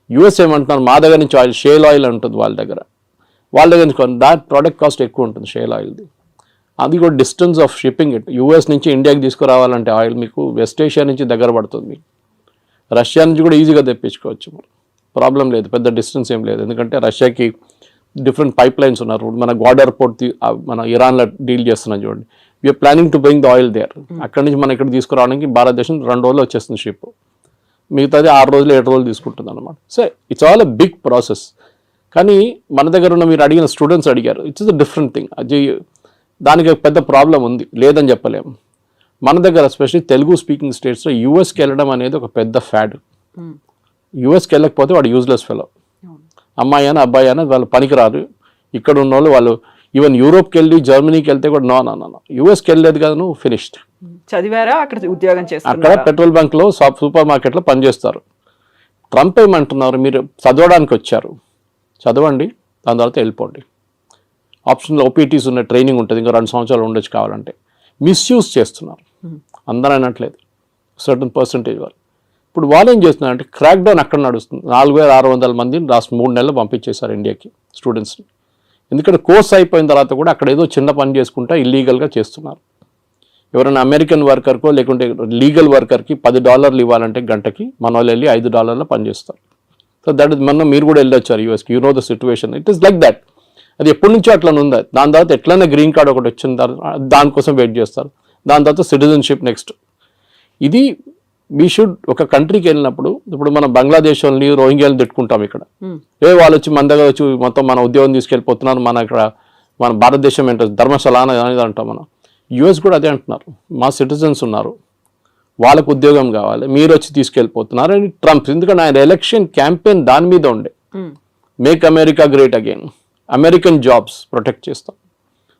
[SPEAKER 3] US ఏమంటున్నారు, మా దగ్గర నుంచి ఆయిల్ షేల్ ఆయిల్ ఉంటుంది వాళ్ళ దగ్గర నుంచి దాట్ ప్రోడక్ట్ కాస్ట్ ఎక్కువ ఉంటుంది షేల్ ఆయిల్ది. అది కూడా distance of shipping it. US నుంచి ఇండియాకి తీసుకురావాలంటే ఆయిల్ మీకు వెస్ట్ ఏషియా నుంచి దగ్గర పడుతుంది, మీకు రష్యా నుంచి కూడా ఈజీగా తెప్పించుకోవచ్చు, ప్రాబ్లం లేదు, పెద్ద డిస్టెన్స్ ఏం లేదు. ఎందుకంటే రష్యాకి డిఫరెంట్ పైప్ లైన్స్ ఉన్నారు. మన గ్వాడర్ పోర్ట్ మన ఇరాన్లో డీల్ చేస్తున్నాం చూడండి. We are planning to bring the oil there. అక్కడి నుంచి మనం ఇక్కడ తీసుకురావడానికి భారతదేశం 2 రోజులు వచ్చేస్తుంది షిప్, మిగతాది 6 రోజులు 7 రోజులు తీసుకుంటుంది అనమాట. So it's all a big process. కానీ మన దగ్గర ఉన్న మీరు అడిగిన స్టూడెంట్స్ అడిగారు, ఇట్స్ అ డిఫరెంట్ థింగ్. అది దానికి పెద్ద ప్రాబ్లం ఉంది, లేదని చెప్పలేము. మన దగ్గర ఎస్పెషల్లీ తెలుగు స్పీకింగ్ స్టేట్స్లో యూఎస్కి వెళ్ళడం అనేది ఒక పెద్ద ఫ్యాడ్. యూఎస్కి వెళ్ళకపోతే వాడు యూజ్లెస్ ఫెలో. అమ్మాయి అయినా అబ్బాయి అయినా వాళ్ళు పనికిరారు. ఇక్కడ ఉన్న వాళ్ళు ఈవెన్ యూరోప్కి వెళ్ళి జర్మనీకి వెళ్తే కూడా నో యూఎస్కి వెళ్ళలేదు కదా నువ్వు ఫినిష్డ్.
[SPEAKER 2] చదివారా, అక్కడ ఉద్యోగం చేస్తారు,
[SPEAKER 3] అక్కడ పెట్రోల్ బంక్లో సూపర్ మార్కెట్లో పనిచేస్తారు. ట్రంప్ ఏమంటున్నారు, మీరు చదవడానికి వచ్చారు, చదవండి, దాని తర్వాత వెళ్ళిపోండి. ఆప్షన్లో ఓపీటీస్ ఉన్న ట్రైనింగ్ ఉంటుంది, ఇంకా 2 సంవత్సరాలు ఉండొచ్చు కావాలంటే. మిస్యూజ్ చేస్తున్నారు, అందరూ అనట్లేదు, సర్టన్ పర్సంటేజ్ వాళ్ళు. ఇప్పుడు వాళ్ళు ఏం చేస్తున్నారంటే క్రాక్ డౌన్ అక్కడ నడుస్తుంది. 4600 మందిని లాస్ట్ 3 నెలలు పంపించేశారు ఇండియాకి స్టూడెంట్స్ని. ఎందుకంటే కోర్స్ అయిపోయిన తర్వాత కూడా అక్కడ ఏదో చిన్న పని చేసుకుంటా ఇల్లీగల్గా చేస్తున్నారు. ఎవరైనా అమెరికన్ వర్కర్కో లేకుంటే లీగల్ వర్కర్కి $10 ఇవ్వాలంటే గంటకి, మన వాళ్ళు వెళ్ళి $5 పనిచేస్తారు. సో దట్ ఇస్ మొన్న మీరు కూడా వెళ్ళొచ్చారు యూఎస్కి, you know the situation. It is like that. అది ఎప్పటి నుంచో అట్లా ఉంది. దాని తర్వాత ఎట్లయినా గ్రీన్ కార్డ్ ఒకటి వచ్చిన తర్వాత దానికోసం వెయిట్ చేస్తారు. దాని తర్వాత సిటిజన్షిప్ నెక్స్ట్. ఇది వీ షుడ్ ఒక కంట్రీకి వెళ్ళినప్పుడు, ఇప్పుడు మనం బంగ్లాదేశ్ వాళ్ళని రోహింగ్యాలను తిట్టుకుంటాం ఇక్కడ, వాళ్ళు వచ్చి మన దగ్గర వచ్చి మొత్తం మన ఉద్యోగం తీసుకెళ్ళిపోతున్నారు, మన ఇక్కడ మన భారతదేశం ఏంటో ధర్మశాల అనేది అంటాం మనం. యూఎస్ కూడా అదే అంటున్నారు, మా సిటిజన్స్ ఉన్నారు, వాళ్ళకు ఉద్యోగం కావాలి, మీరు వచ్చి తీసుకెళ్ళిపోతున్నారు అని ట్రంప్. ఎందుకంటే ఆయన ఎలక్షన్ క్యాంపెయిన్ దాని మీద ఉండే, make America great again, American jobs protect చేస్తాం.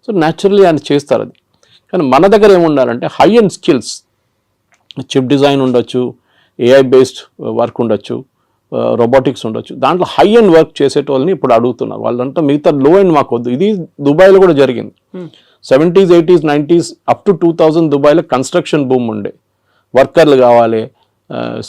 [SPEAKER 3] సో న్యాచురల్లీ ఆయన చేస్తారు అది. కానీ మన దగ్గర ఏముండాలంటే high end skills, chip design ఉండొచ్చు, ఏఐ బేస్డ్ వర్క్ ఉండొచ్చు, రోబోటిక్స్ ఉండొచ్చు. దాంట్లో హై అండ్ వర్క్ చేసేటోళ్ళని ఇప్పుడు అడుగుతున్నారు. వాళ్ళంతా మిగతా లో అండ్ మాకు వద్దు. ఇది దుబాయ్లో కూడా జరిగింది. 70s, 80s, 90s up to 2000 దుబాయ్లో కన్స్ట్రక్షన్ బూమ్ ఉండే. వర్కర్లు కావాలి,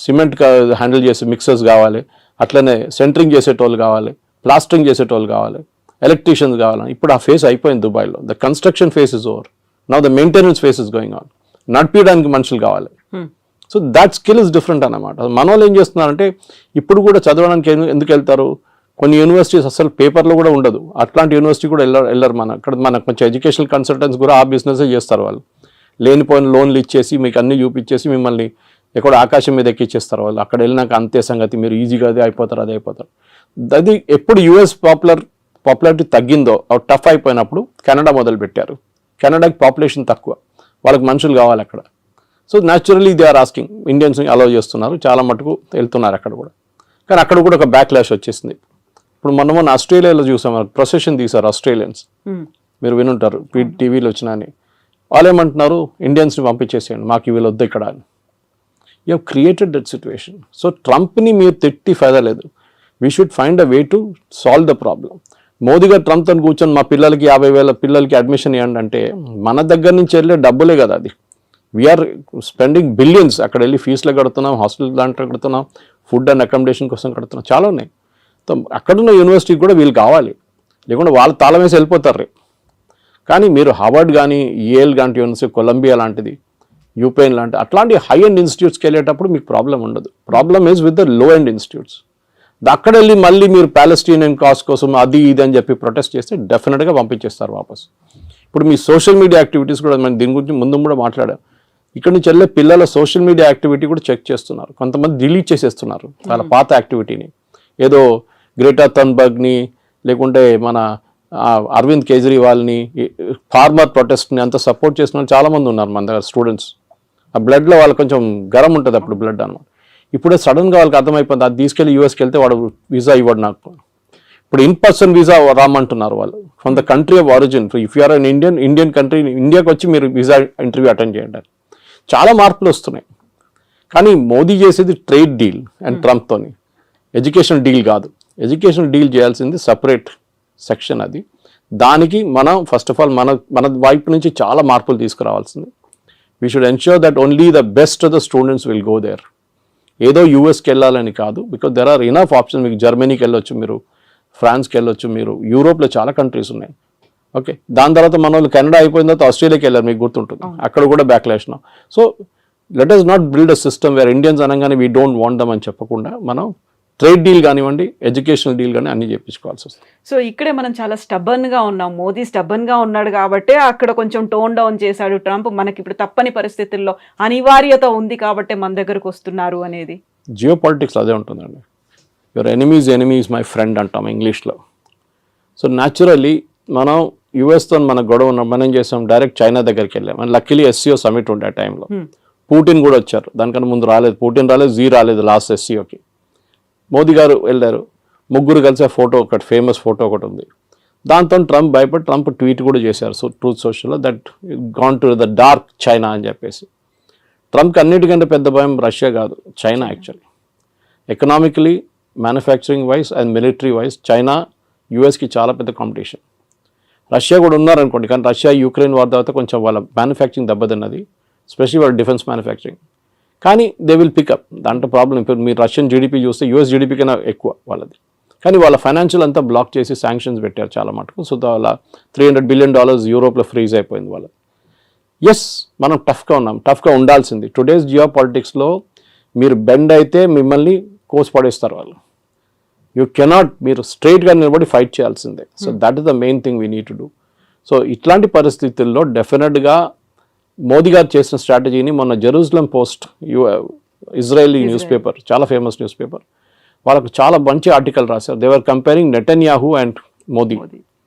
[SPEAKER 3] సిమెంట్ హ్యాండిల్ చేసే మిక్సర్స్ కావాలి, అట్లనే సెంటరింగ్ చేసేటోళ్ళు కావాలి, ప్లాస్టరింగ్ చేసేటోళ్ళు కావాలి, ఎలక్ట్రీషియన్స్ కావాలి. ఇప్పుడు ఆ ఫేస్ అయిపోయింది దుబాయ్లో. The construction face is over. Now the maintenance face is going on. నడిపించడానికి మనుషులు కావాలి. So that skill is different అన్నమాట. మన వాళ్ళు ఏం చేస్తున్నారంటే ఇప్పుడు కూడా చదవడానికి ఎందుకు వెళ్తారు, కొన్ని యూనివర్సిటీస్ అసలు పేపర్లో కూడా ఉండదు, అట్లాంటి యూనివర్సిటీ కూడా వెళ్ళరు. మన కొంచెం ఎడ్యుకేషనల్ కన్సల్టెంట్స్ కూడా ఆ బిజినెసే చేస్తారు. వాళ్ళు లేనిపోయిన లోన్లు ఇచ్చేసి మీకు అన్నీ చూపించేసి మిమ్మల్ని ఎక్కడ ఆకాశం మీద ఎక్కిచ్చేస్తారు. వాళ్ళు అక్కడ వెళ్ళినాక అంతే సంగతి, మీరు ఈజీగా అదే అయిపోతారు. అది ఎప్పుడు యూఎస్ పాపులారిటీ తగ్గిందో, టఫ్ అయిపోయినప్పుడు కెనడా మొదలు పెట్టారు. కెనడాకి పాపులేషన్ తక్కువ, వాళ్ళకి మనుషులు కావాలి అక్కడ. So naturally they are asking, ఇండియన్స్ని అలౌ చేస్తున్నారు, చాలా మటుకు వెళ్తున్నారు అక్కడ కూడా. కానీ అక్కడ కూడా ఒక బ్యాక్లాష్ వచ్చేసింది. ఇప్పుడు మొన్న ఆస్ట్రేలియాలో చూసాం, ప్రొసెషన్ తీశారు ఆస్ట్రేలియన్స్, మీరు వినుంటారు, టీవీలో వచ్చినా అని. వాళ్ళు ఏమంటున్నారు, ఇండియన్స్ని పంపించేసేయండి, మాకు వీళ్ళు వద్దు ఇక్కడ అని. You have created that situation. So ట్రంప్ని మీరు తిట్టి ఫైదా లేదు. We should find a way to solve the problem. Modi గారు ట్రంప్తో కూర్చొని మా పిల్లలకి 50,000 పిల్లలకి అడ్మిషన్ ఇవ్వండి అంటే మన దగ్గర నుంచి వెళ్ళే డబ్బులే కదా అది. We are spending billions. అక్కడ వెళ్ళి ఫీజులు కడుతున్నాం, హాస్టల్ దాంట్లో కడుతున్నాం, ఫుడ్ అండ్ అకామిడేషన్ కోసం కడుతున్నాం, చాలా ఉన్నాయి. అక్కడున్న యూనివర్సిటీకి కూడా వీళ్ళు కావాలి, లేకుండా వాళ్ళు తాళం వేసి వెళ్ళిపోతారు రే. కానీ మీరు హార్వర్డ్ కానీ, ఏఎల్ లాంటి యూనివర్సిటీ, కొలంబియా లాంటిది, యూపెయిన్ లాంటి అట్లాంటి హై అండ్ ఇన్స్టిట్యూట్స్కి వెళ్ళేటప్పుడు మీకు ప్రాబ్లం ఉండదు. Problem is with the low and institutes. అక్కడ వెళ్ళి మళ్ళీ మీరు ప్యాలెస్టీనియన్ కాజ్ కోసం అది ఇది అని చెప్పి ప్రొటెస్ట్ చేస్తే డెఫినెట్గా పంపించేస్తారు వాపస్. ఇప్పుడు మీ సోషల్ మీడియా యాక్టివిటీస్ కూడా మనం దీని గురించి ముందు కూడా మాట్లాడాం. ఇక్కడ నుంచి వెళ్ళే పిల్లల సోషల్ మీడియా యాక్టివిటీ కూడా చెక్ చేస్తున్నారు. కొంతమంది డిలీట్ చేసేస్తున్నారు వాళ్ళ పాత యాక్టివిటీని. ఏదో గ్రేటా థన్బర్గ్ని లేకుంటే మన అరవింద్ కేజ్రీవాల్ని, ఫార్మర్ ప్రొటెస్ట్ని అంత సపోర్ట్ చేసిన వాళ్ళు చాలామంది ఉన్నారు మన దగ్గర స్టూడెంట్స్. ఆ బ్లడ్లో వాళ్ళకి కొంచెం గరం ఉంటుంది అప్పుడు బ్లడ్ అనమాట. ఇప్పుడే సడన్గా వాళ్ళకి అర్థమైపోయింది, అది తీసుకెళ్ళి యూఎస్కి వెళ్తే వాడు వీసా ఇవ్వడు నాకు. ఇప్పుడు ఇన్ పర్సన్ వీసా రామంటున్నారు వాళ్ళు, from the country of origin. If you are an Indian country, ఇండియాకి వచ్చి మీరు వీసా ఇంటర్వ్యూ అటెండ్ చేయండి. చాలా మార్పులు వస్తున్నాయి. కానీ మోదీ చేసేది ట్రేడ్ డీల్ అండ్ ట్రంప్తోని, ఎడ్యుకేషన్ డీల్ కాదు. ఎడ్యుకేషన్ డీల్ చేయాల్సింది సపరేట్ సెక్షన్. అది దానికి మనం ఫస్ట్ ఆఫ్ ఆల్ మన వైపు నుంచి చాలా మార్పులు తీసుకురావాల్సింది. We should ensure that only the best of the students will go there. ఏదో యూఎస్కి వెళ్ళాలని కాదు, because there are enough option. మీకు జర్మనీకి వెళ్ళొచ్చు, మీరు ఫ్రాన్స్కి వెళ్ళొచ్చు, మీరు యూరోప్లో చాలా కంట్రీస్ ఉన్నాయి. ఓకే, దాని తర్వాత మన వాళ్ళు కెనడా అయిపోయిన తర్వాత ఆస్ట్రేలియాకి వెళ్ళారు, మీకు గుర్తుంటుంది, అక్కడ కూడా backlash. So let us not build a system wear Indians అనగానే వీ డోంట్ వాంట్ దమ్ అని చెప్పకుండా మనం ట్రేడ్ డీల్ కానివ్వండి, ఎడ్యుకేషనల్ డీల్ కానీ అన్ని చేయించుకోవాల్సి వస్తుంది.
[SPEAKER 2] సో ఇక్కడే మనం చాలా స్టబర్న్ గా ఉన్నాం. మోదీ స్టబర్న్ గా ఉన్నాడు కాబట్టి అక్కడ కొంచెం టోన్ డౌన్ చేశాడు ట్రంప్. మనకి ఇప్పుడు తప్పని పరిస్థితుల్లో అనివార్యత ఉంది కాబట్టి మన దగ్గరకు వస్తున్నారు అనేది.
[SPEAKER 3] జియో పాలిటిక్స్ అదే ఉంటుందండి. యువర్ ఎనిమీస్ మై ఫ్రెండ్ అంటాం ఇంగ్లీష్లో. సో న్యాచురల్లీ మనం యుఎస్తో మన గొడవ ఉన్న మనం ఏం చేసాం, డైరెక్ట్ చైనా దగ్గరికి వెళ్ళాం. అండ్ లక్కీలీ ఎస్సీఓ సమిట్ ఉండే ఆ టైంలో పుటిన్ కూడా వచ్చారు. దానికన్నా ముందు రాలేదు, పుటిన్ రాలేదు, జీ రాలేదు లాస్ట్ ఎస్సీఓకి. మోదీ గారు వెళ్ళారు, ముగ్గురు కలిసి ఫోటో ఒకటి, ఫేమస్ ఫోటో ఒకటి ఉంది. దాంతో ట్రంప్ భయపడి ట్రంప్ ట్వీట్ కూడా చేశారు ట్రూత్ సోషల్లో, that gone to the dark China అని చెప్పేసి. ట్రంప్కి అన్నిటికంటే పెద్ద భయం రష్యా కాదు, China. Actually economically, manufacturing wise and military wise China యూఎస్కి చాలా పెద్ద కాంపిటీషన్. రష్యా కూడా ఉన్నారనుకోండి, కానీ రష్యా యుక్రెయిన్ వార్ తర్వాత కొంచెం వాళ్ళ మ్యానుఫ్యాక్చరింగ్ దెబ్బతిన్నది, స్పెషల్లీ వాళ్ళ డిఫెన్స్ మ్యానుఫ్యాక్చరింగ్. కానీ దే విల్ పికప్, దాంట్లో ప్రాబ్లం. ఇప్పుడు మీరు రష్యన్ జీడిపి చూస్తే యూఎస్ జీడిపి కన్నా ఎక్కువ వాళ్ళది. కానీ వాళ్ళ ఫైనాన్షియల్ అంతా బ్లాక్ చేసి శాంక్షన్స్ పెట్టారు చాలా మటుకు. సో వాళ్ళ $300 బిలియన్ యూరోప్లో ఫ్రీజ్ అయిపోయింది వాళ్ళది. ఎస్, మనం టఫ్గా ఉన్నాం, టఫ్గా ఉండాల్సింది. టుడేస్ జియో పాలిటిక్స్లో మీరు బెండ్ అయితే మిమ్మల్ని కోసి పడేస్తారు వాళ్ళు. యూ కెనాట్, మీరు స్ట్రైట్గా నిలబడి ఫైట్ చేయాల్సిందే. So that is the main thing we need to do. So ఇట్లాంటి పరిస్థితుల్లో డెఫినెట్గా మోదీ గారు చేసిన స్ట్రాటజీని మొన్న Jerusalem Post, Israeli newspaper, చాలా ఫేమస్ న్యూస్ పేపర్, వాళ్ళకు చాలా మంచి ఆర్టికల్ రాశారు. They were comparing Netanyahu and Modi.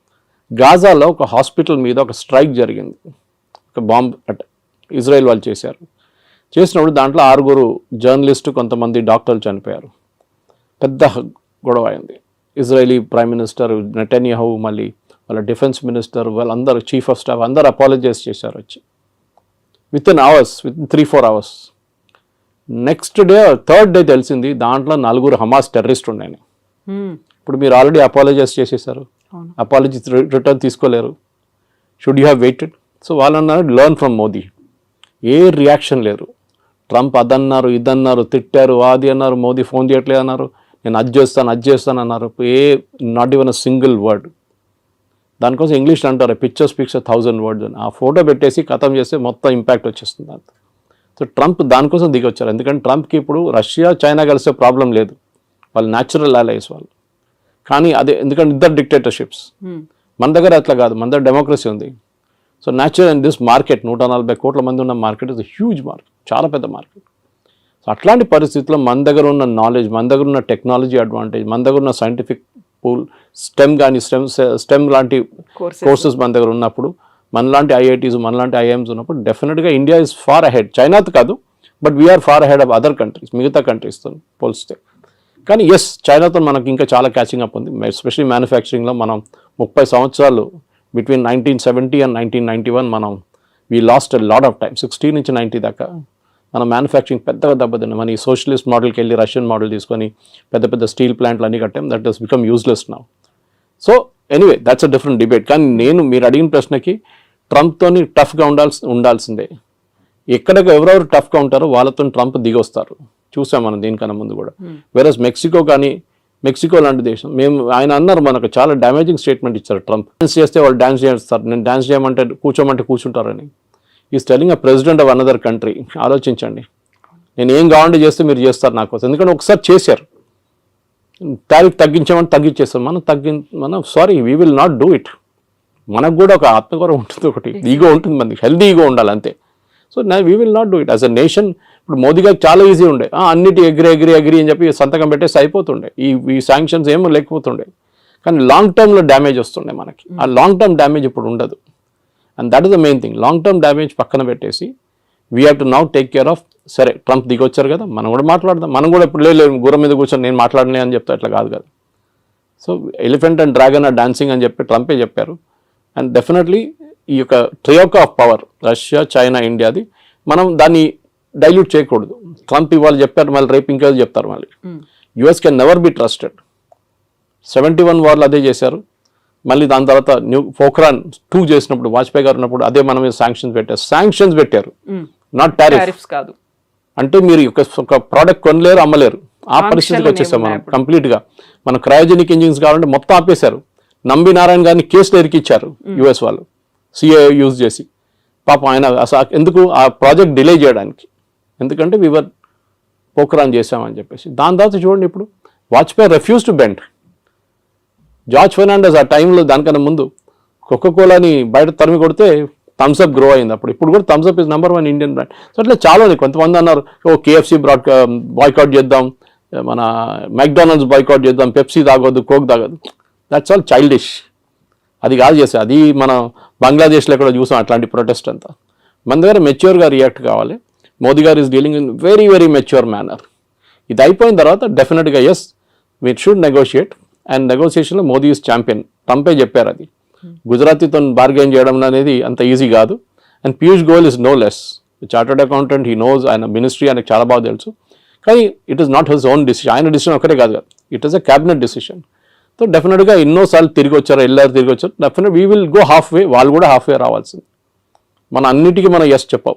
[SPEAKER 3] గాజాలో ఒక హాస్పిటల్ మీద ఒక స్ట్రైక్ జరిగింది, ఒక బాంబ్ అటాక్ ఇజ్రాయెల్ వాళ్ళు చేశారు. చేసినప్పుడు దాంట్లో 6 జర్నలిస్టు, కొంతమంది డాక్టర్లు చనిపోయారు. పెద్ద గొడవ అయింది. ఇజ్రాయలీ ప్రైమ్ మినిస్టర్ నెటన్యాహు, మళ్ళీ వాళ్ళ డిఫెన్స్ మినిస్టర్, వాళ్ళందరూ చీఫ్ ఆఫ్ స్టాఫ్ అందరూ అపాలజైజ్ చేశారు వచ్చి. With in 3-4 hours. Next day, third day తెలిసింది దాంట్లో 4 హమాస్ టెర్రరిస్ట్ ఉన్నాయని. ఇప్పుడు మీరు ఆల్రెడీ అపాలజైజ్ చేసేసారు, అపాలజీ రిటర్న్ తీసుకోలేరు. Should you have weighted? So వాళ్ళు అన్నారు learn from Modi. A reaction లేరు. ట్రంప్ అదన్నారు, ఇదన్నారు, తిట్టారు, అది అన్నారు, మోదీ ఫోన్ చేయట్లేదు అన్నారు, నేను అది చేస్తాను అన్నారు. Not even a single word. దానికోసం ఇంగ్లీష్లో అంటారు పిక్చర్ స్పీక్స్ 1,000 words అని. ఆ ఫోటో పెట్టేసి ఖతం చేస్తే మొత్తం ఇంపాక్ట్ వచ్చేస్తుంది అంత. సో ట్రంప్ దానికోసం దిగొచ్చారు. ఎందుకంటే ట్రంప్కి ఇప్పుడు రష్యా చైనా కలిసే ప్రాబ్లం లేదు, వాళ్ళు న్యాచురల్ అలైస్ వాళ్ళు. కానీ అదే ఎందుకంటే ఇద్దరు డిక్టేటర్షిప్స్. మన దగ్గర అట్లా కాదు, మన దగ్గర డెమోక్రసీ ఉంది. So natural in this market, 140 కోట్ల మంది ఉన్న మార్కెట్ ఇస్ హ్యూజ్ మార్కెట్, చాలా పెద్ద మార్కెట్. సో అట్లాంటి పరిస్థితుల్లో మన దగ్గర ఉన్న నాలెడ్జ్, మన దగ్గర ఉన్న టెక్నాలజీ అడ్వాంటేజ్, మన దగ్గర ఉన్న సైంటిఫిక్ పూల్, స్టెమ్ కానీ స్టెమ్ లాంటి కోర్సెస్ మన దగ్గర ఉన్నప్పుడు, మనలాంటి ఐఐటీస్, మనలాంటి ఐఎమ్స్ ఉన్నప్పుడు డెఫినెట్గా ఇండియా ఇస్ ఫార్ అహెడ్. చైనాతో కాదు, but we are far ahead of other countries, మిగతా కంట్రీస్తో పోలిస్తే. కానీ ఎస్, చైనాతో మనకి ఇంకా చాలా క్యాచింగ్ అప్ ఉంది. ఎస్పెషల్లీ మ్యానుఫ్యాక్చరింగ్లో మనం 30 సంవత్సరాలు, బిట్వీన్ 1970 and 1991 మనం we lost a lot of time. 60 నుంచి 90 దాకా మన మ్యానుఫ్యాక్చరింగ్ పెద్దగా దెబ్బతిన్నాం. మన ఈ సోషలిస్ట్ మోడల్కి వెళ్ళి రష్యన్ మోడల్ తీసుకొని పెద్ద పెద్ద స్టీల్ ప్లాంట్లు అన్నీ కట్టాం. That has become useless now. So anyway, that's a different debate. కానీ మీరు అడిగిన ప్రశ్నకి ట్రంప్తోని టఫ్గా ఉండాల్సిందే. ఎక్కడికి ఎవరెవరు టఫ్గా ఉంటారో వాళ్ళతో ట్రంప్ దిగొస్తారు. చూసాం మనం దీనికన్నా ముందు కూడా. వేరస్ మెక్సికో లాంటి దేశం, ఆయన అన్నారు, మనకు చాలా డ్యామేజింగ్ స్టేట్మెంట్ ఇచ్చారు ట్రంప్. డాన్స్ చేస్తే వాళ్ళు డాన్స్ చేస్తారు, నేను డాన్స్ చేయమంటే కూర్చుంటారని. Is telling a president of another country. ఆలోచించండి, నేను ఏం కావాలంటే చేస్తే మీరు చేస్తారు నా కోసం. ఎందుకంటే ఒకసారి చేశారు, టారిఫ్ తగ్గించేస్తాం. మనం sorry, we will not do it. మనకు కూడా ఒక ఆత్మగౌరవం ఉంటుంది, ఒకటి ఈగో ఉంటుంది, మనకి హెల్దీ ఈగో ఉండాలి అంతే. So we will not do it as a nation. ఇప్పుడు మోదీ గారికి చాలా ఈజీ ఉండే, అన్నిటి అగ్రి అని చెప్పి సంతకం పెట్టేసి అయిపోతుండే, ఈ శాంక్షన్స్ ఏమో లేకపోతుండే. కానీ లాంగ్ టర్మ్లో డ్యామేజ్ వస్తుండే మనకి. ఆ లాంగ్ టర్మ్ డ్యామేజ్ ఇప్పుడు ఉండదు. And that is the main thing. Long term damage పక్కన పెట్టేసి we have to now take care of. సరే, ట్రంప్ దిగొచ్చారు కదా, మనం కూడా మాట్లాడదాం. మనం కూడా ఇప్పుడు లేదు గుర్రం మీద కూర్చొని నేను మాట్లాడలే అని చెప్తా, అట్లా కాదు కదా. So elephant and dragon are dancing అని చెప్పి ట్రంపే చెప్పారు. అండ్ డెఫినెట్లీ ఈ యొక్క troika of power, Russia, China, ఇండియాది, మనం దాన్ని డైల్యూట్ చేయకూడదు. ట్రంప్ ఇవాళ చెప్పారు, మళ్ళీ రేపు ఇంకా చెప్తారు. మళ్ళీ US can never be trusted. 71 వార్లు అదే చేశారు. మళ్ళీ దాని తర్వాత పోఖ్రాన్ 2 చేసినప్పుడు, వాజ్పేయి గారు ఉన్నప్పుడు అదే మన మీద శాంక్షన్స్ పెట్టారు, నాట్ టారిఫ్స్ కాదు. అంటే మీరు ఒక ప్రోడక్ట్ కొనలేరు, అమ్మలేరు, ఆ పరిస్థితికి వచ్చేసాం మనం కంప్లీట్గా. మన క్రయోజెనిక్ ఇంజిన్స్ కావాలంటే మొత్తం ఆపేశారు. నంబి నారాయణ గారిని కేసులు ఇరికిచ్చారు యుఎస్ వాళ్ళు, సిఏ యూజ్ చేసి. పాపం ఆయన అసలు ఎందుకు ఆ ప్రాజెక్ట్ డిలే చేయడానికి, ఎందుకంటే వివర్ పోఖ్రాన్ చేసామని చెప్పేసి. దాని తర్వాత చూడండి ఇప్పుడు Vajpayee refuse to bend. George Fernandes ఆ టైంలో దానికన్నా ముందు కోకోకోలాని బయట తరిమి కొడితే థమ్స్అప్ గ్రో అయింది అప్పుడు. ఇప్పుడు కూడా Thums Up is #1 Indian brand. So అట్లా చాలా ఉన్నాయి. కొంతమంది అన్నారు KFC బాయ్కాట్ చేద్దాం, మన మెక్డానల్డ్స్ బాయ్కాట్ చేద్దాం, పెప్సీ తాగొద్దు, కోక్ తాగొద్దు. That's all childish. అది కాదు చేసేది. అది మన బంగ్లాదేశ్లో కూడా చూసాం అట్లాంటి ప్రొటెస్ట్ అంతా. మన దగ్గర మెచ్యూర్గా రియాక్ట్ కావాలి. మోదీ గారు is dealing in very very mature manner. ఇది అయిపోయిన తర్వాత డెఫినెట్గా yes we should negotiate. And నెగోషియేషన్లో మోదీ ఈజ్ ఛాంపియన్. ట్రంపే చెప్పారు అది. గుజరాతీతో బార్గెన్ చేయడం అనేది అంత ఈజీ కాదు. And Piyush Goyal is no less chartered accountant. He knows, ఆయన మినిస్ట్రీ ఆయనకు చాలా బాగా తెలుసు. కానీ it is not his own decision. ఆయన డిసిషన్ ఒకటే కాదు కదా, it is a cabinet decision. So డెఫినెట్గా ఎన్నోసార్లు తిరిగి వచ్చారు, తిరిగి వచ్చారు. Definite we will go half వే. వాళ్ళు కూడా హాఫ్ వే రావాల్సింది. మన అన్నిటికీ మనం ఎస్ చెప్పాం,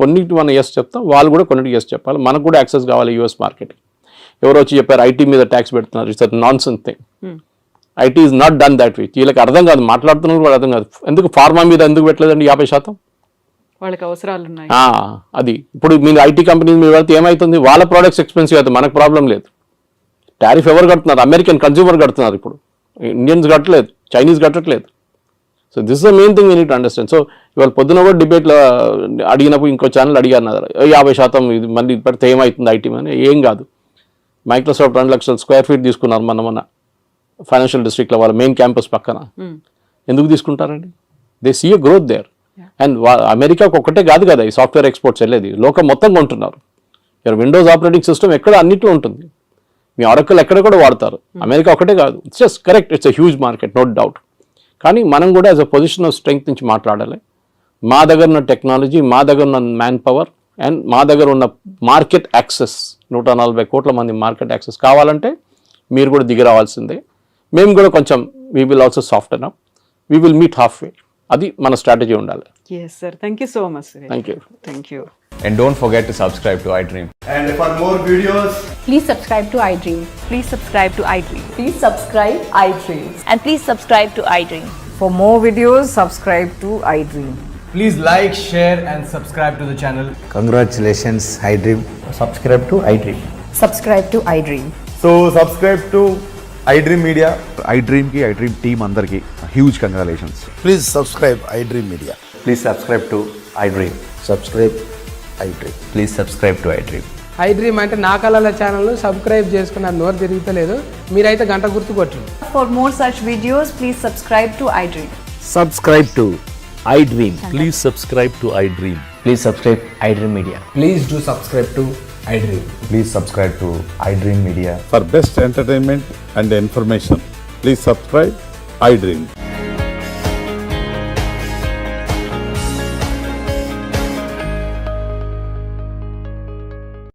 [SPEAKER 3] కొన్నిటికి మనం ఎస్ చెప్తాం, వాళ్ళు కూడా కొన్నిటికి ఎస్ చెప్పాలి. మనకు కూడా యాక్సెస్ కావాలి యూఎస్ మార్కెట్కి. ఎవరో వచ్చి చెప్పారు ఐటీ మీద ట్యాక్స్ పెడుతున్నారు. It's non sense thing. IT is not done that way. వీళ్ళకి అర్థం కాదు, మాట్లాడుతున్నారు కూడా అర్థం కాదు. ఎందుకు ఫార్మా మీద ఎందుకు పెట్టలేదండి 50%?
[SPEAKER 2] వాళ్ళకి అవసరాలు ఉన్నాయి.
[SPEAKER 3] అది ఇప్పుడు మీరు ఐటీ కంపెనీస్ మీద పెడితే ఏమవుతుంది? వాళ్ళ ప్రోడక్ట్స్ ఎక్స్పెన్సివ్ అవుతుంది, మనకు ప్రాబ్లం లేదు. టారిఫ్ ఎవరు కడుతున్నారు? అమెరికన్ కన్జ్యూమర్ కడుతున్నారు. ఇప్పుడు ఇండియన్స్ కట్టలేదు, చైనీస్ కట్టట్లేదు. So this is the main thing we need to understand. So ఇవాళ పొద్దున కూడా డిబేట్లో అడిగినప్పుడు ఇంకో ఛానల్ అడిగారు 50% ఇది మళ్ళీ పెడితే ఏమవుతుంది ఐటీ అని. ఏం కాదు. మైక్రోసాఫ్ట్ 2 లక్షల స్క్వేర్ ఫీట్ తీసుకున్నారు మన ఫైనాన్షియల్ డిస్ట్రిక్ట్లో, వాళ్ళ మెయిన్ క్యాంపస్ పక్కన. ఎందుకు తీసుకుంటారండి? They see a growth there. And అమెరికాకు ఒక్కటే కాదు కదా ఈ సాఫ్ట్వేర్ ఎక్స్పోర్ట్స్ వెళ్ళేది, లోకం మొత్తం కొంటున్నారు. విండోస్ ఆపరేటింగ్ సిస్టమ్ ఎక్కడ అన్నిట్లో ఉంటుంది, మీ ఆరకల్ ఎక్కడ కూడా వాడతారు. అమెరికా ఒకటే కాదు. It's just correct, it's a huge market, no doubt. కానీ మనం కూడా as a position of strength నుంచి మాట్లాడాలి. మా దగ్గర ఉన్న టెక్నాలజీ, మా దగ్గర ఉన్న మ్యాన్ పవర్ అండ్ మా దగ్గర ఉన్న మార్కెట్ యాక్సెస్, 140 కోట్ల మంది మార్కెట్ యాక్సెస్ కావాలంటే మీరు కూడా దిగి రావాల్సిందే. మేము కూడా కొంచెం we will also soften up, we will meet half way. అది మన స్ట్రాటజీ ఉండాలి.
[SPEAKER 2] Yes sir, thank you so much sir.
[SPEAKER 3] Thank you.
[SPEAKER 4] And don't forget to subscribe to iDream.
[SPEAKER 5] And for more videos,
[SPEAKER 6] Please subscribe to iDream.
[SPEAKER 7] Please subscribe to iDream.
[SPEAKER 6] Please subscribe iDream.
[SPEAKER 7] And please subscribe to iDream.
[SPEAKER 8] For more videos, subscribe to iDream.
[SPEAKER 5] please like, share and subscribe to the channel.
[SPEAKER 9] Congratulations, iDream. Subscribe to iDream.
[SPEAKER 6] Subscribe to iDream.
[SPEAKER 5] So subscribe to iDream Media.
[SPEAKER 10] iDream ki iDream team andarki huge congratulations.
[SPEAKER 9] Please subscribe iDream Media.
[SPEAKER 4] Please subscribe to iDream.
[SPEAKER 9] Subscribe iDream.
[SPEAKER 4] Please subscribe to iDream.
[SPEAKER 11] iDream అంటే నా కళల channel subscribe చేసుకున్న నోరు తిరుగుతలేదు, మీరైతే గంట గుర్తు కొట్టండి.
[SPEAKER 7] For more such videos, please subscribe to iDream.
[SPEAKER 9] Subscribe to iDream.
[SPEAKER 10] Please subscribe to iDream.
[SPEAKER 4] Please subscribe iDream Media.
[SPEAKER 11] Please do subscribe to iDream.
[SPEAKER 4] Please subscribe to iDream Media.
[SPEAKER 10] For best entertainment and information, please subscribe iDream.